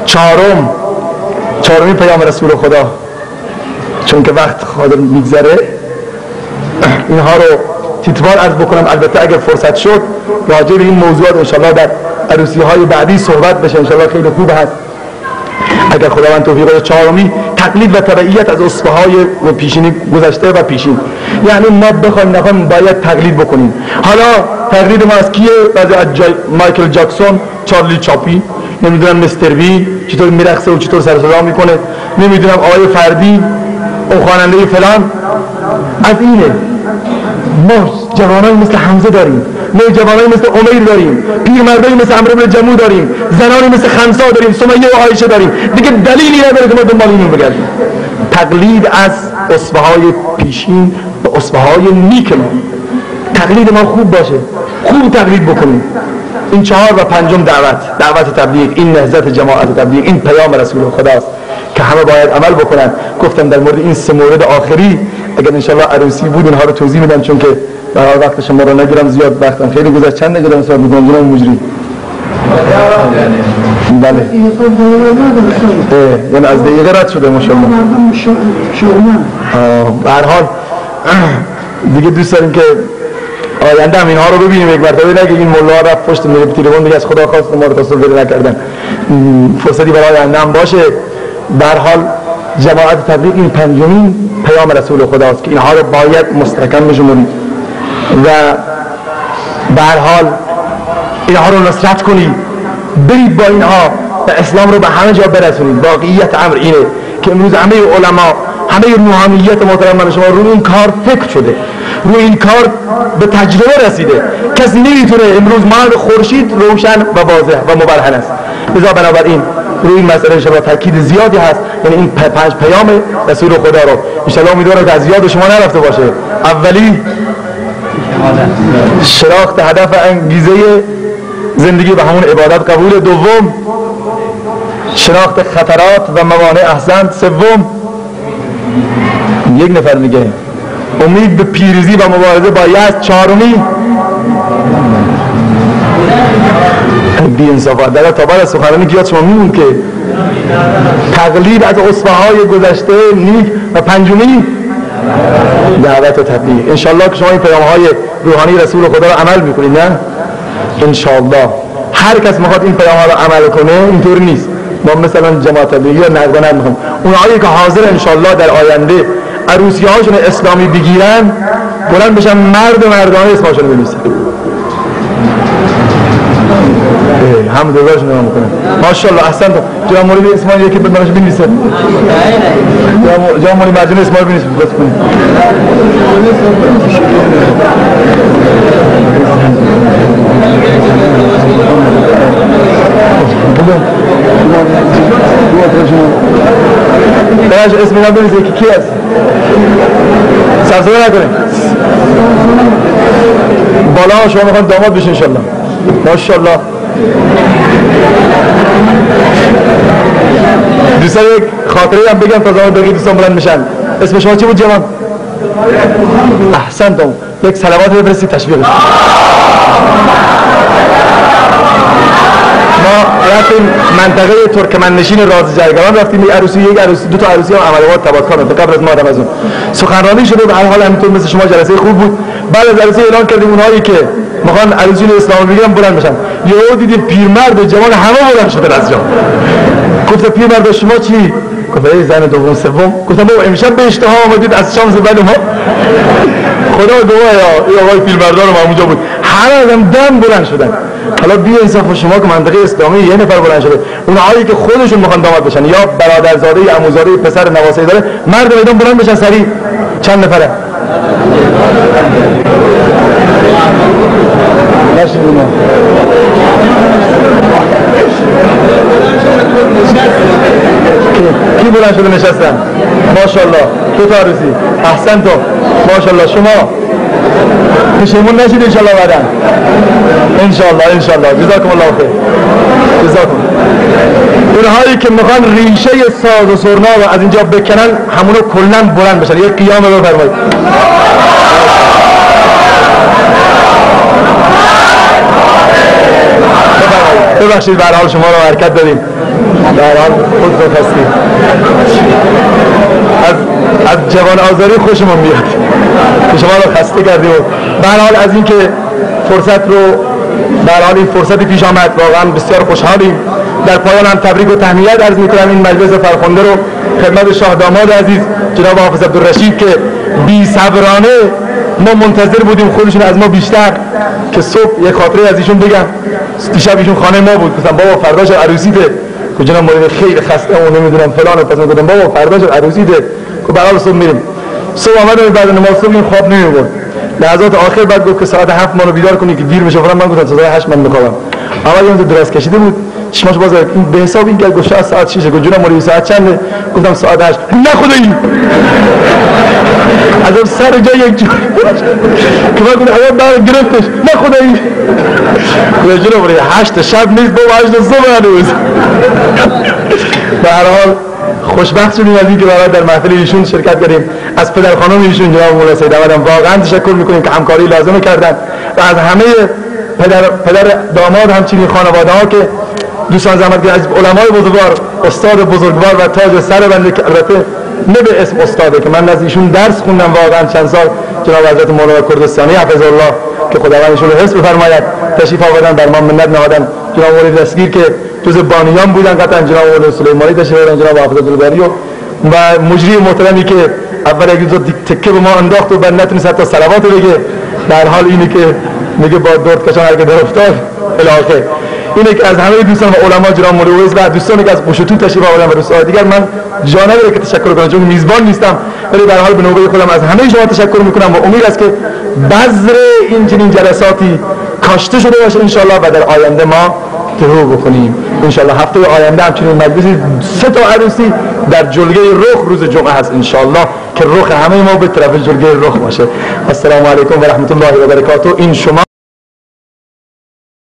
چهارمی پیام رسول خدا، چون که وقت خاطر میگذره اینها رو تیتوار عرض بکنم. البته اگر فرصت شد راجع به این موضوعات انشاءالله در عروسی های بعدی صحبت بشه، انشاءالله خیلی خوب هست اگر خداوند توفیق بده. چهارمی تقلید و تبعیت از اسوه‌های و پیشینی گذشته و پیشین، یعنی ما بخوایم نخوایم باید تقلید بکنیم. حالا تقلید ما از کیه؟ بعضی از مایکل جکسون، چارلی چاپی، نمیدونم مستر وی چطور میرقصه و چطور سر صدا میکنه، نمیدونم آقای فردی اون خواننده فلان. از اینه ما جوانایی مثل حمزه داریم، ما جوانایی مثل عمیر داریم، پیرمردایی مثل عمرو بن جموع داریم، زنانی مثل خنسا داریم، سمیه و عایشه داریم. دیگه دلیلی نداره که ما دنبال اینو بگردیم. تقلید از اسوه‌های پیشین و اسوه‌های نیک ما. تقلید ما خوب باشه، خوب تقلید بکنیم. این چهار و پنجم دعوت تبلیغ، این نهضت جماعت تبلیغ، این پیام رسول خداست که همه باید عمل بکنن. گفتم در مورد این 3 مورد آخری اگر انشالله عروسی بود اینها رو توضیح میدم، چون که برای وقت شما رو نگیرم، زیاد وقتم خیلی گذشت. چند دقیقه دارم صحبت می‌کنم جناب مجری؟ بله یعنی از دقیقه رد شده ماشاءالله. به هر حال دیگه دوست داریم که آینده هم اینها رو ببینیم یک مرتبه، نگه این ملا رفت پشت میره تلفن دیگه از خدا خواست ما رو تصور نکردن، فرصتی برای آینده هم باشه. به هر حال جماعت تبلیغ این 5مین پیام رسول خداست که اینها رو باید مستحکم بشمونید و به هر حال اینها رو نصرت کنید، برید با اینها و اسلام رو به همه جا برسونید. واقعیت امر اینه که امروز همه علما، همه روحانیت محترم من شما روی این کار فکر شده، روی این کار به تجربه رسیده. کسی نمیتونه امروز مانند خورشید روشن و واضح و مبرهن است. لذا بنابراین روی این مسئله انشاءالله تاکید زیادی هست، یعنی این 5 پیام رسول خدا رو انشاءالله امیدوارم که از یاد شما نرفته باشه. اولی شناخت هدف انگیزه زندگی و همون عبادت قبول، دوم شناخت خطرات و موانع احسنت، سوم یک نفر میگه امید به پیروزی و مبارزه با یأس، چهارمی بی انصافات. در تا بعد از سخنرانی که یاد شما میمون که تقلید از اسوه‌های گذشته نیک، و پنجمی دعوت و تبلیغ. انشالله که شما این پیام‌های روحانی رسول خدا رو عمل میکنید. نه انشالله هر کس میخواد این پیام‌ها رو عمل کنه اینطور نیست. ما مثلا جماعت تبلیغی رو نقد نمیخوام، اونهایی که حاضر انشالله در آینده عروسی‌هاشون اسلامی بگیرن بلند بشن مرد و مردانه اسمشون رو بنویسن. حمداللهشون رو میکنن. ماشاءالله احسنت. جناب مولوی اسماعیل یکی بدنش بنویسه. جناب مولوی مجنون اسماعیل بنویسه. بس کنید. درش اسم اینا بنویسه که کی هست؟ سرسوه نکنه. بالا شما میخوان داماد بشین انشالله. ماشاءالله. دوستان یک خاطره هم بگم تا زمان بقیه دوستان بلند میشن. اسم شما چی بود جوان؟ احسنتم. یک صلوات بفرستید تشویقش. ما رفتیم منطقه ترکمنشین راز جرگران، رفتیم یک عروسی، دو تا عروسی هم عملوات تبادکار تا قبل از ما رمضان سخنرانی شده. به هر حال همینطور مثل شما جلسه خوب بود. بعد از جلسه اعلان کردیم اونهایی که میخوان عروسی اسلامی بگیرن بلند بشن. یهو دیدیم پیرمرد جوان همه بلند شدن از جا. گفت پیرمرد شما چی؟ گفت زن دوم سوم. گفتم بابا امشب به اشتها آمدید از شام زبل ما. خدا دعایا این آقای پیرمردان ما اونجا بود، همه هم دم بلند شدن. حالا بی انصاف شما که منطقه اسلامی یه نفر بلند شده، اونهایی که خودشون میخوان داماد بشن یا برادرزاده یا عموزاده پسر نواسه داره، مرد میدان بلند بشن سریع. چند نفره؟ کی بلند شده نشستن؟ ماشاءالله. دو تا عروسی. احسنتم. ماشاءالله. شما پشیمون نشید انشالله بعدا. انشالله جزاکم الله خیر. جزاکم. اونهایی که میخوان ریشه ساز و سرنا رو از اینجا بکنن همونو کلا بلند بشن. یک قیام رو بفرمایید. ببخشید به هر حال شما رو حرکت دادیم. به هر حال خود رو خستید. از جوان آزاری خوشمون میاد که شما رو خسته کردیم. به هر حال از اینکه فرصت رو به هر حال این فرصتی پیش آمد واقعا بسیار خوشحالیم. در پایان هم تبریک و تهنیت عرض می‌کنم این مجلس فرخنده رو خدمت شاه داماد عزیز جناب حافظ عبدالرشید که بی صبرانه ما منتظر بودیم خودشون از ما بیشتر که صبح یک خاطره از ایشون بگم. دیشب ایشون خانه ما بود، گفتم بابا فرداش عروسیته. که جناب مولوی خیلی خسته و نمیدونم فلان، پس گفتم بابا فرداش عروسیته. که برای صبح میریم. صبح آمدم بعد نماز صبح این خواب نمیبرد. لحظات آخر بعد گفت که ساعت 7 ما رو بیدار کنی که دیر بشه. من گفتم ساعت 8 من میخوام. اول اون دراز کشیده بود. چشمش باز به حساب این گفت شاید ساعت 6. گفت جناب مولوی ساعت چنده؟ گفتم ساعت 8. نه خدایی. از سر جای یک جور که من گفتم اول دار گرفتش. نه خدایی. گفت جناب مولوی 8 شب نیست بابا 8 صبح هنوز. به هر حال خوشبخت شدیم از اینکه برای در محفل ایشون شرکت کردیم. از پدر خانم ایشون جناب مولا سید احمد هم واقعا تشکر میکنیم که همکاری لازم کردن و از همه پدر داماد همچنین خانواده ها که دوستان زحمت کردن، از علمای بزرگوار، استاد بزرگوار و تاج سر بنده که البته نه به اسم استاده که من از ایشون درس خوندم واقعا چند سال، جناب حضرت مولانا کردستانی حفظ الله که خداوند ایشون رو حفظ بفرماید تشریف آوردن بر ما منت نهادن. جناب مولوی دستگیر که جز بانیان بودن، قطعا جناب مولوی سلیمانی تشریف آوردن، جناب حافظ عبدالباری و مجری محترمی که اول یک روز تکه به ما انداخت و بعد نتونست حتی صلوات بگه، در حال اینه که میگه با درد کشان هر که در افتاد الاخر. اینه که از همه دوستان و علما جناب مولوی و دوستانی که از قشتون تشریف آوردن و دوستان دیگر من جا نداره که تشکر کنم چون میزبان نیستم، ولی در حال به نوبه خودم از همه شما تشکر میکنم و امید است که بذر این چنین جلساتی کاشته شده باشه ان شاء الله و در آینده ما تهو بکنیم ان شاء الله. هفته آینده همچنین مجلسی 3 تا عروسی در جلگه رخ روز جمعه هست ان شاء الله که رخ همه ما به طرف جلگه رخ باشه. السلام علیکم و رحمت الله و برکاته. این شما